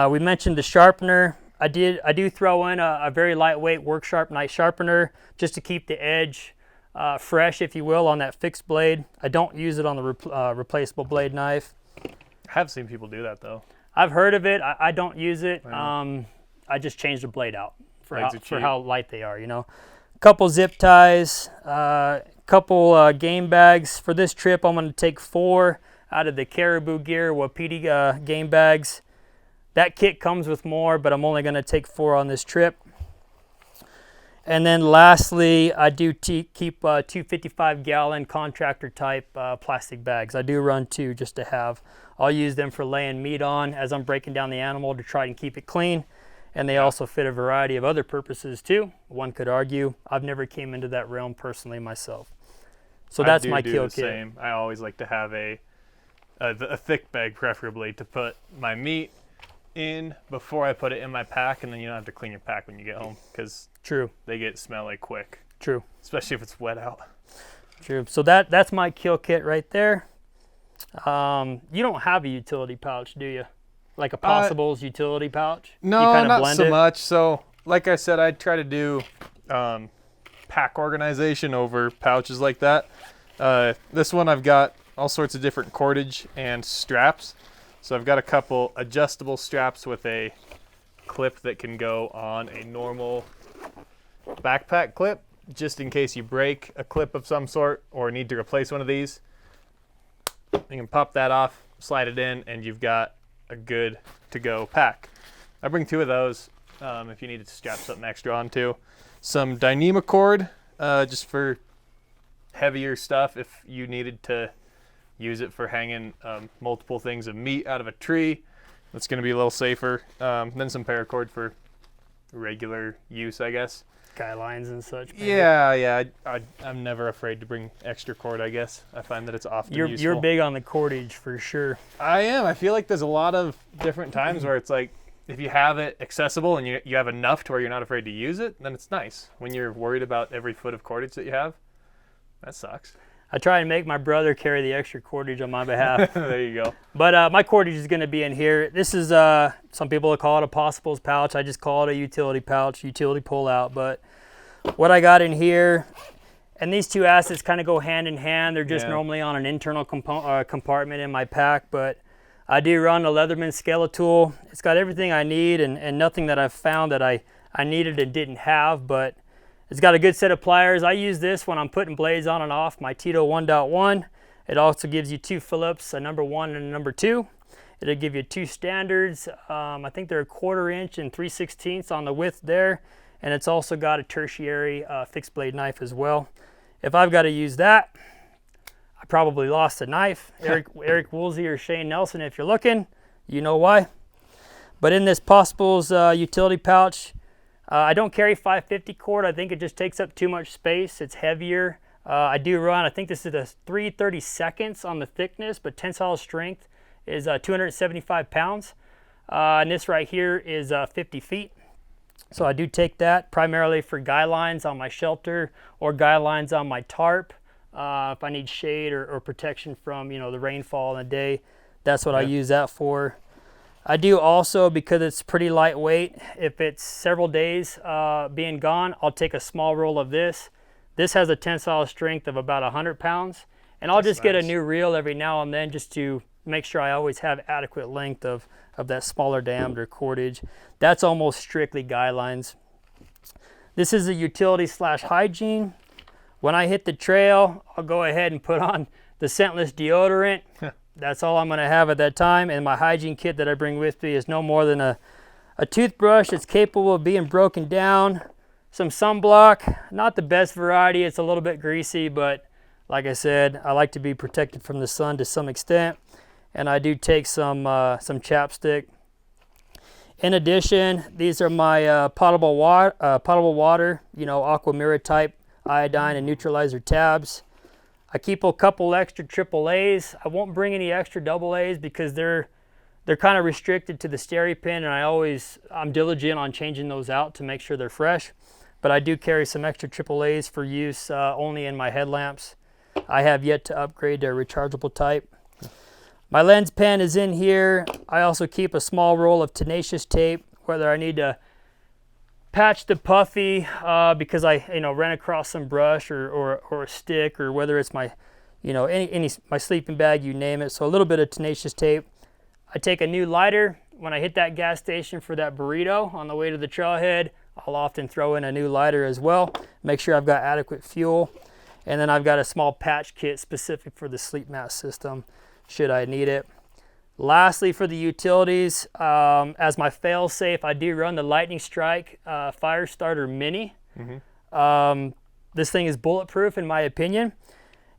We mentioned the sharpener. I do throw in a very lightweight Work Sharp knife sharpener, just to keep the edge fresh, if you will, on that fixed blade. I don't use it on the replaceable blade knife. I have seen people do that, though. I've heard of it. I don't use it. I just change the blade out for how light they are, Couple zip ties, couple game bags. For this trip, I'm going to take 4 out of the Caribou Gear Wapiti game bags. That kit comes with more, but I'm only going to take 4 on this trip. And then lastly, I do keep 2 55-gallon contractor type plastic bags. I do run 2 just to have. I'll use them for laying meat on as I'm breaking down the animal, to try and keep it clean. And they also fit a variety of other purposes too. One could argue. I've never came into that realm personally myself. So that's my kill kit. Same. I always like to have a thick bag, preferably, to put my meat in before I put it in my pack, and then you don't have to clean your pack when you get home, because True. They get smelly quick. True. Especially if it's wet out. True. So that's my kill kit right there. You don't have a utility pouch, do you? Like a Possibles utility pouch? No, not so much. So, like I said, I try to do pack organization over pouches like that. This one, I've got all sorts of different cordage and straps. So I've got a couple adjustable straps with a clip that can go on a normal backpack clip, just in case you break a clip of some sort or need to replace one of these. You can pop that off, slide it in, and you've got a good to go pack. I bring 2 of those if you need to strap something extra onto. Some Dyneema cord, just for heavier stuff if you needed to use it for hanging multiple things of meat out of a tree. That's going to be a little safer. Then some paracord for regular use, I guess. Skylines and such. Maybe. Yeah. I'm never afraid to bring extra cord, I guess. I find that it's often useful. You're big on the cordage for sure. I am. I feel like there's a lot of different times where it's like, if you have it accessible and you have enough to where you're not afraid to use it, then it's nice. When you're worried about every foot of cordage that you have, that sucks. I try and make my brother carry the extra cordage on my behalf. There you go. But my cordage is going to be in here. This is, some people call it a Possibles pouch. I just call it a utility pouch, utility pull out. But what I got in here, and these two assets kind of go hand in hand. They're just Yeah. normally on an internal compartment in my pack, but I do run a Leatherman Skeletal. It's got everything I need and nothing that I've found that I needed and didn't have, but it's got a good set of pliers. I use this when I'm putting blades on and off my Tito 1.1. It also gives you two Phillips, a number 1 and a number 2. It'll give you two standards. I think they're 1/4 inch and 3/16 on the width there. And it's also got a tertiary fixed blade knife as well. If I've got to use that, I probably lost a knife. Eric Woolsey or Shane Nelson, if you're looking, you know why. But in this Possibles utility pouch, I don't carry 550 cord. I think it just takes up too much space. It's heavier. I do run, I think this is a 3/32 on the thickness, but tensile strength is 275 pounds. And this right here is 50 feet. So I do take that primarily for guy lines on my shelter or guy lines on my tarp. If I need shade or protection from, the rainfall in the day, that's what I use that for. I do also, because it's pretty lightweight, if it's several days being gone, I'll take a small roll of this. This has a tensile strength of about 100 pounds. And I'll just get a new reel every now and then just to make sure I always have adequate length of that smaller diameter cordage. That's almost strictly guy lines. This is a utility / hygiene. When I hit the trail, I'll go ahead and put on the scentless deodorant. That's all I'm gonna have at that time. And my hygiene kit that I bring with me is no more than a toothbrush that's capable of being broken down, some sunblock, not the best variety, it's a little bit greasy, but like I said, I like to be protected from the sun to some extent. And I do take some chapstick. In addition, these are my potable water, Aqua Mirror type iodine and neutralizer tabs. I keep a couple extra AAAs. I won't bring any extra AA's because they're kind of restricted to the SteriPen, and I'm diligent on changing those out to make sure they're fresh. But I do carry some extra AAAs for use only in my headlamps. I have yet to upgrade to a rechargeable type. My lens pen is in here. I also keep a small roll of tenacious tape, whether I need to patch the puffy because I ran across some brush or a stick, or whether it's my my sleeping bag, you name it. So a little bit of tenacious tape. I take a new lighter. When I hit that gas station for that burrito on the way to the trailhead, I'll often throw in a new lighter as well. Make sure I've got adequate fuel. And then I've got a small patch kit specific for the sleep mask system, should I need it. Lastly, for the utilities, as my fail-safe, I do run the Lightning Strike Fire Starter Mini. This thing is bulletproof in my opinion.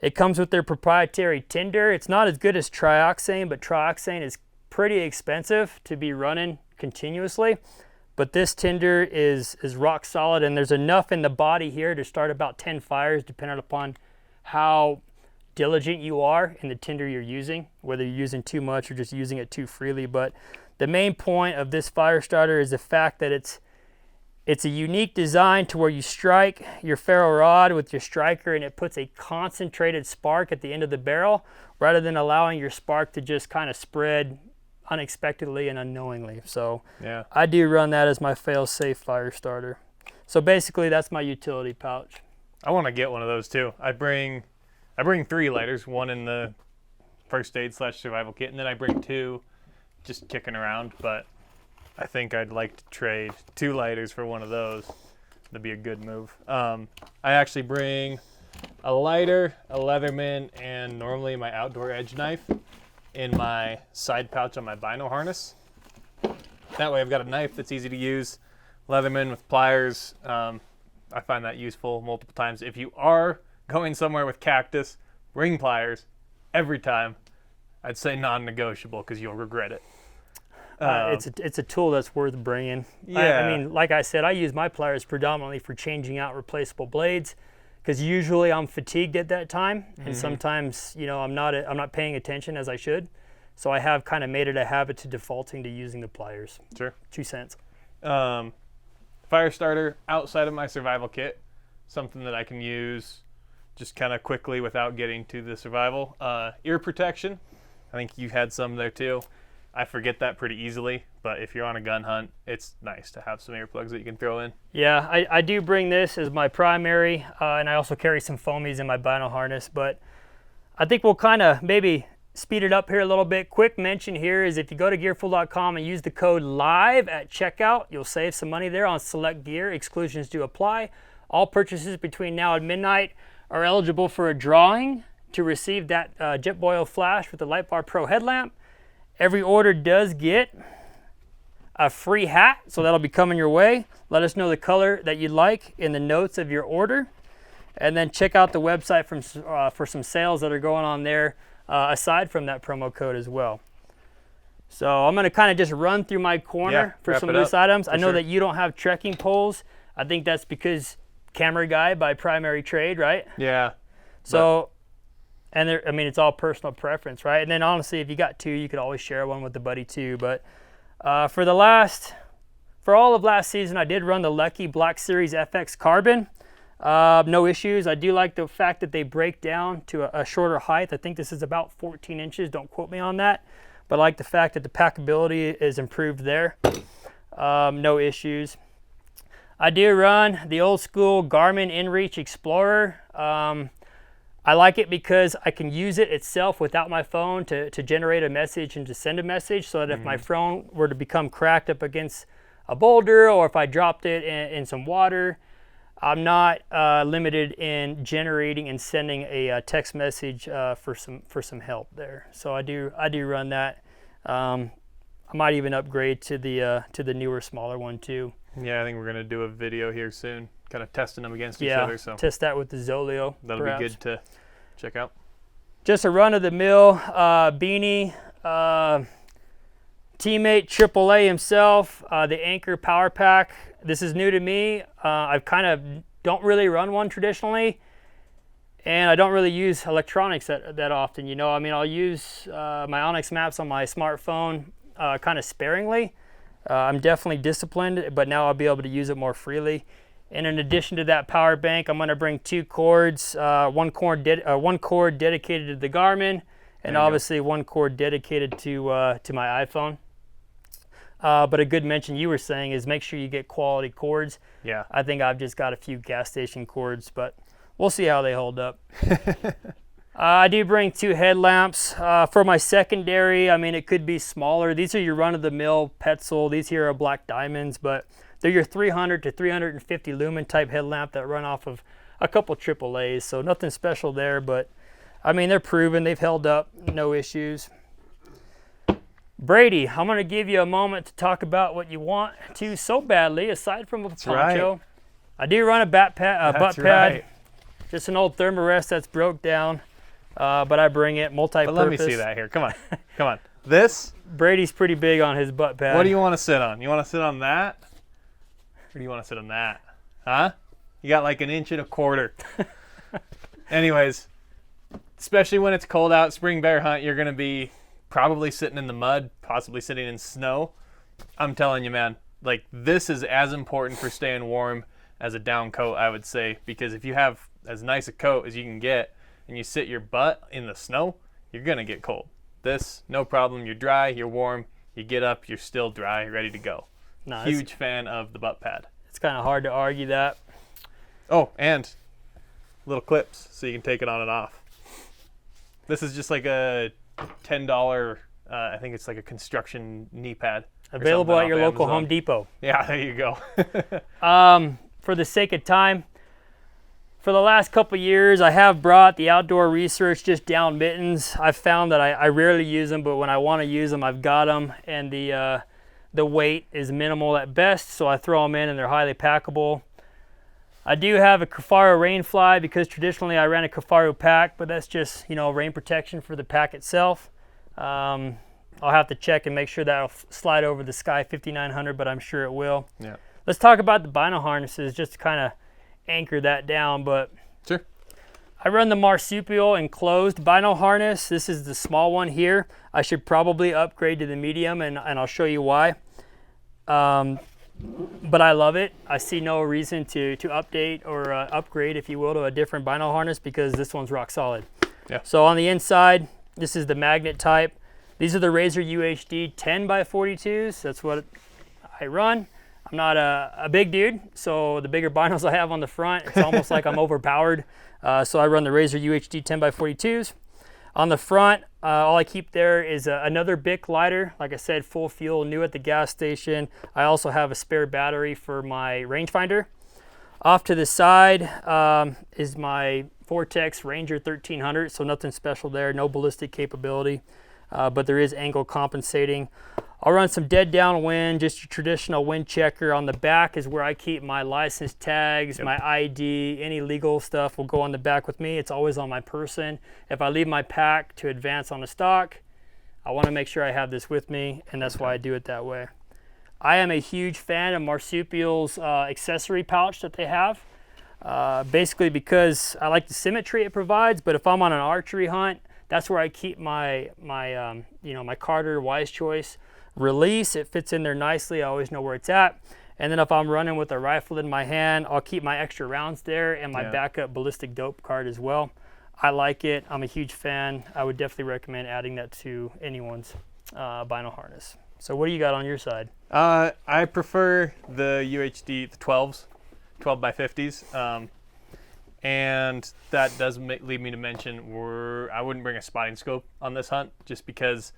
It comes with their proprietary tinder. It's not as good as trioxane, but trioxane is pretty expensive to be running continuously. But this tinder is rock solid, and there's enough in the body here to start about 10 fires, depending upon how diligent you are in the tinder you're using, whether you're using too much or just using it too freely. But the main point of this fire starter is the fact that it's a unique design to where you strike your ferro rod with your striker and it puts a concentrated spark at the end of the barrel rather than allowing your spark to just kind of spread unexpectedly and unknowingly. So Yeah. I do run that as my fail-safe fire starter. So basically that's my utility pouch. I want to get one of those too. I bring 3 lighters, one in the first aid / survival kit, and then I bring 2 just kicking around, but I think I'd like to trade 2 lighters for one of those. That'd be a good move. I actually bring a lighter, a Leatherman, and normally my outdoor edge knife in my side pouch on my bino harness. That way I've got a knife that's easy to use, Leatherman with pliers. I find that useful multiple times. If you are going somewhere with cactus, bring pliers every time. I'd say non-negotiable because you'll regret it. It's a tool that's worth bringing. Yeah. I mean, like I said, I use my pliers predominantly for changing out replaceable blades because usually I'm fatigued at that time, and sometimes I'm not paying attention as I should. So I have kind of made it a habit to defaulting to using the pliers. Sure. 2 cents. Fire starter outside of my survival kit, something that I can use just kind of quickly without getting to the survival. Ear protection. I think you had some there too. I forget that pretty easily, but if you're on a gun hunt, it's nice to have some earplugs that you can throw in. Yeah, I do bring this as my primary, and I also carry some foamies in my bino harness, but I think we'll kind of maybe speed it up here a little bit. Quick mention here is if you go to gearful.com and use the code LIVE at checkout, you'll save some money there on select gear. Exclusions do apply. All purchases between now and midnight are eligible for a drawing to receive that Jetboil flash with the Lightbar Pro headlamp. Every order does get a free hat, so that'll be coming your way. Let us know the color that you'd like in the notes of your order. And then check out the website for some sales that are going on there aside from that promo code as well. So I'm going to kind of just run through my corner for some loose items. I know that you don't have trekking poles. I think that's because camera guy by primary trade, right? Yeah. So... And I mean, it's all personal preference, right? And then honestly, if you got two, you could always share one with a buddy too. But for all of last season, I did run the Lucky Black Series FX Carbon. No issues. I do like the fact that they break down to a shorter height. I think this is about 14 inches. Don't quote me on that. But I like the fact that the packability is improved there. No issues. I do run the old school Garmin InReach Explorer. I like it because I can use it itself without my phone to generate a message and to send a message, so that if my phone were to become cracked up against a boulder, or if I dropped it in some water, I'm not limited in generating and sending a text message for some help there. So I do run that. I might even upgrade to the newer, smaller one too. Yeah, I think we're gonna do a video here soon, kind of testing them against each Yeah, other. So test that with the Zoleo. that'll perhaps. be good to check out. Just a run-of-the-mill beanie. Teammate AAA himself, the Anchor Power Pack. This is new to me. I kind of don't really run one traditionally, and I don't really use electronics that often. You know, I mean, I'll use my Onyx maps on my smartphone kind of sparingly. I'm definitely disciplined, but now I'll be able to use it more freely. And in addition to that power bank, I'm going to bring two cords, one cord dedicated to the Garmin, and obviously one cord dedicated to my iPhone. But a good mention you were saying is make sure you get quality cords. Yeah. I think I've just got a few gas station cords, but we'll see how they hold up. I do bring two headlamps. For my secondary, I mean, it could be smaller. These are your run-of-the-mill Petzl. These here are Black Diamonds, but they're your 300 to 350 lumen type headlamp that run off of a couple AAAs, so nothing special there, but I mean, they're proven. They've held up, no issues. Brady, I'm going to give you a moment to talk about what you want to so badly, aside from a poncho. Right. I do run a butt pad, Right. just an old Thermarest that's broke down, but I bring it multi-purpose. But let me see that here. Come on. Come on. This? Brady's pretty big on his butt pad. What do you want to sit on? You want to sit on that? Or do you want to sit on that? Huh? You got like 1.25 inches. Anyways, especially when it's cold out, spring bear hunt, you're going to be probably sitting in the mud, possibly sitting in snow. I'm telling you, man, like this is as important for staying warm as a down coat, I would say, because if you have as nice a coat as you can get and you sit your butt in the snow, you're going to get cold. This, no problem. You're dry, you're warm, you get up, you're still dry, ready to go. No, Huge fan of the butt pad. It's kind of hard to argue that. Oh, and little clips so you can take it on and off. This is just like a $10, I think it's like a construction knee pad. Available at your local Amazon. Home Depot. Yeah, there you go. For the sake of time, for the last couple years, I have brought the Outdoor Research just down mittens. I've found that I rarely use them, but when I want to use them, I've got them, and the weight is minimal at best, so I throw them in and they're highly packable. I do have a Kifaru Rainfly because traditionally I ran a Kifaru pack, but that's just, rain protection for the pack itself. I'll have to check and make sure that'll slide over the Sky 5900, but I'm sure it will. Yeah. Let's talk about the bino harnesses just to kind of anchor that down. But Sure. I run the Marsupial enclosed bino harness. This is the small one here. I should probably upgrade to the medium, and I'll show you why. But I love it. I see no reason to update or upgrade, if you will, to a different bino harness because this one's rock solid. Yeah. So on the inside, this is the magnet type. These are the Razor UHD 10x42s. That's what I run. I'm not a big dude, so the bigger binos I have on the front, it's almost like I'm overpowered. So I run the Razor UHD 10x42s. On the front, all I keep there is another Bic lighter. Like I said, full fuel, new at the gas station. I also have a spare battery for my rangefinder. Off to the side is my Vortex Ranger 1300, so nothing special there, no ballistic capability, but there is angle compensating. I'll run some dead downwind, just your traditional wind checker. On the back is where I keep my license tags, my ID, any legal stuff will go on the back with me. It's always on my person. If I leave my pack to advance on the stock, I want to make sure I have this with me, and that's why I do it that way. I am a huge fan of Marsupial's accessory pouch that they have, basically because I like the symmetry it provides, but if I'm on an archery hunt, that's where I keep my Carter Wise Choice release. It fits in there nicely. I always know where it's at. And then if I'm running with a rifle in my hand, I'll keep my extra rounds there and my backup ballistic dope card as well. I like it. I'm a huge fan. I would definitely recommend adding that to anyone's bino harness. So what do you got on your side? I prefer the UHD, the 12s, 12x50s. And that does lead me to mention I wouldn't bring a spotting scope on this hunt just because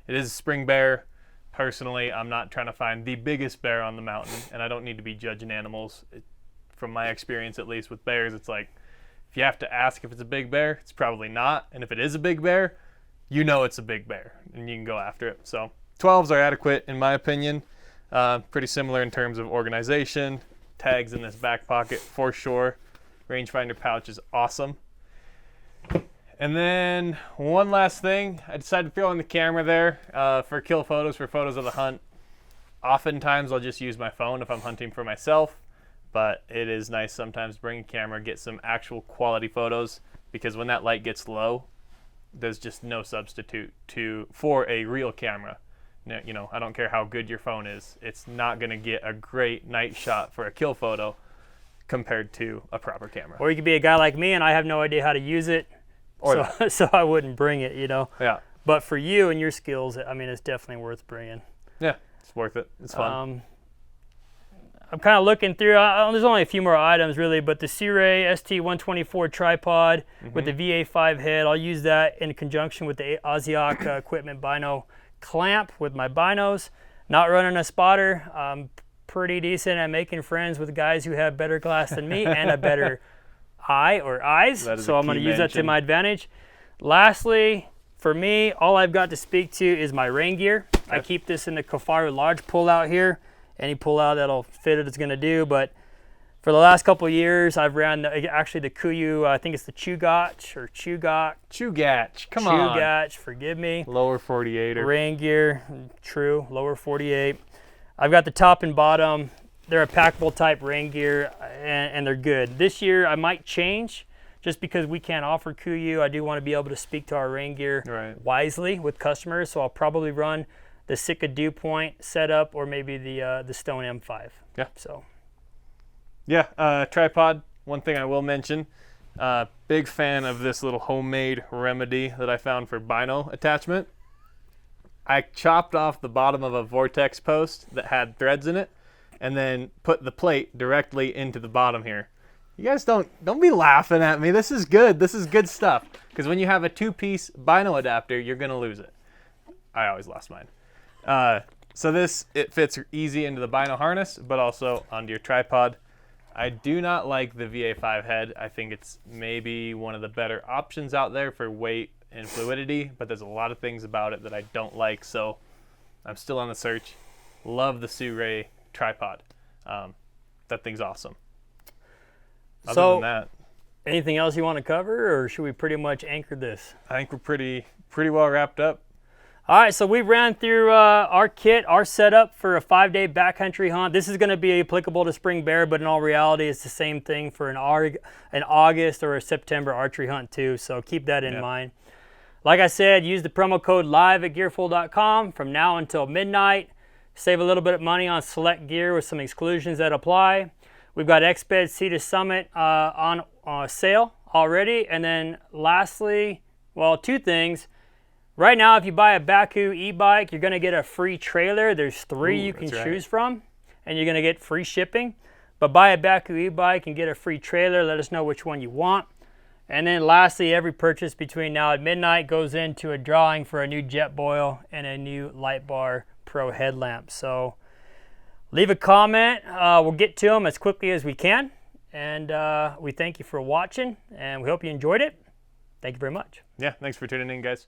it is a spring bear. Personally, I'm not trying to find the biggest bear on the mountain, and I don't need to be judging animals. From my experience, at least with bears, it's like if you have to ask if it's a big bear, it's probably not. And if it is a big bear, you know it's a big bear, and you can go after it. So 12s are adequate, in my opinion. Pretty similar in terms of organization. Tags in this back pocket for sure. Rangefinder pouch is awesome. And then one last thing, I decided to throw in the camera there for kill photos, for photos of the hunt. Oftentimes I'll just use my phone if I'm hunting for myself, but it is nice sometimes to bring a camera, get some actual quality photos, because when that light gets low, there's just no substitute for a real camera. You know, I don't care how good your phone is, it's not going to get a great night shot for a kill photo compared to a proper camera. Or you could be a guy like me and I have no idea how to use it. So I wouldn't bring it, you know. Yeah. But for you and your skills, I mean, it's definitely worth bringing. Yeah, it's worth it. It's fun. I'm kind of looking through. There's only a few more items, really, but the Sea Ray ST124 tripod with the VA5 head, I'll use that in conjunction with the Asiak Equipment Bino clamp with my binos. Not running a spotter. I'm pretty decent at making friends with guys who have better glass than me and a better eye or eyes, so I'm going to use that to my advantage. Lastly, for me, all I've got to speak to is my rain gear. I keep this in the Kafaru large pullout here. Any pullout that'll fit it is going to do, but for the last couple of years, I've ran actually the Kuiu, I think it's the Chugach or Chugach. Chugach, come on. Chugach, forgive me. Lower 48. Rain gear, true, lower 48. I've got the top and bottom. They're a packable type rain gear, and they're good. This year I might change just because we can't offer Kuiu. I do want to be able to speak to our rain gear wisely with customers, so I'll probably run the Sitka Dew Point setup or maybe the Stone M5. Yeah. So. Yeah, tripod, one thing I will mention, big fan of this little homemade remedy that I found for bino attachment. I chopped off the bottom of a Vortex post that had threads in it, and then put the plate directly into the bottom here. You guys don't be laughing at me. This is good. This is good stuff. Because when you have a two-piece bino adapter, you're gonna lose it. I always lost mine. So it fits easy into the bino harness, but also onto your tripod. I do not like the VA5 head. I think it's maybe one of the better options out there for weight and fluidity, but there's a lot of things about it that I don't like, so I'm still on the search. Love the Sea Ray tripod. That thing's awesome. Other than that, anything else you want to cover, or should we pretty much anchor this? I think we're pretty well wrapped up. All right, so we ran through our kit, our setup for a 5-day backcountry hunt. This is going to be applicable to spring bear, but in all reality, it's the same thing for an August or a September archery hunt too, so keep that in mind. Like I said, use the promo code LIVE at gearful.com from now until midnight. Save a little bit of money on select gear with some exclusions that apply. We've got Exped Sea to Summit on sale already. And then lastly, well, two things. Right now, if you buy a Baku e-bike, you're going to get a free trailer. There's 3 you can choose from, and you're going to get free shipping. But buy a Baku e-bike and get a free trailer. Let us know which one you want. And then lastly, every purchase between now and midnight goes into a drawing for a new Jetboil and a new Light Bar Pro headlamp. So leave a comment. We'll get to them as quickly as we can. And we thank you for watching, and we hope you enjoyed it. Thank you very much. Yeah, thanks for tuning in, guys.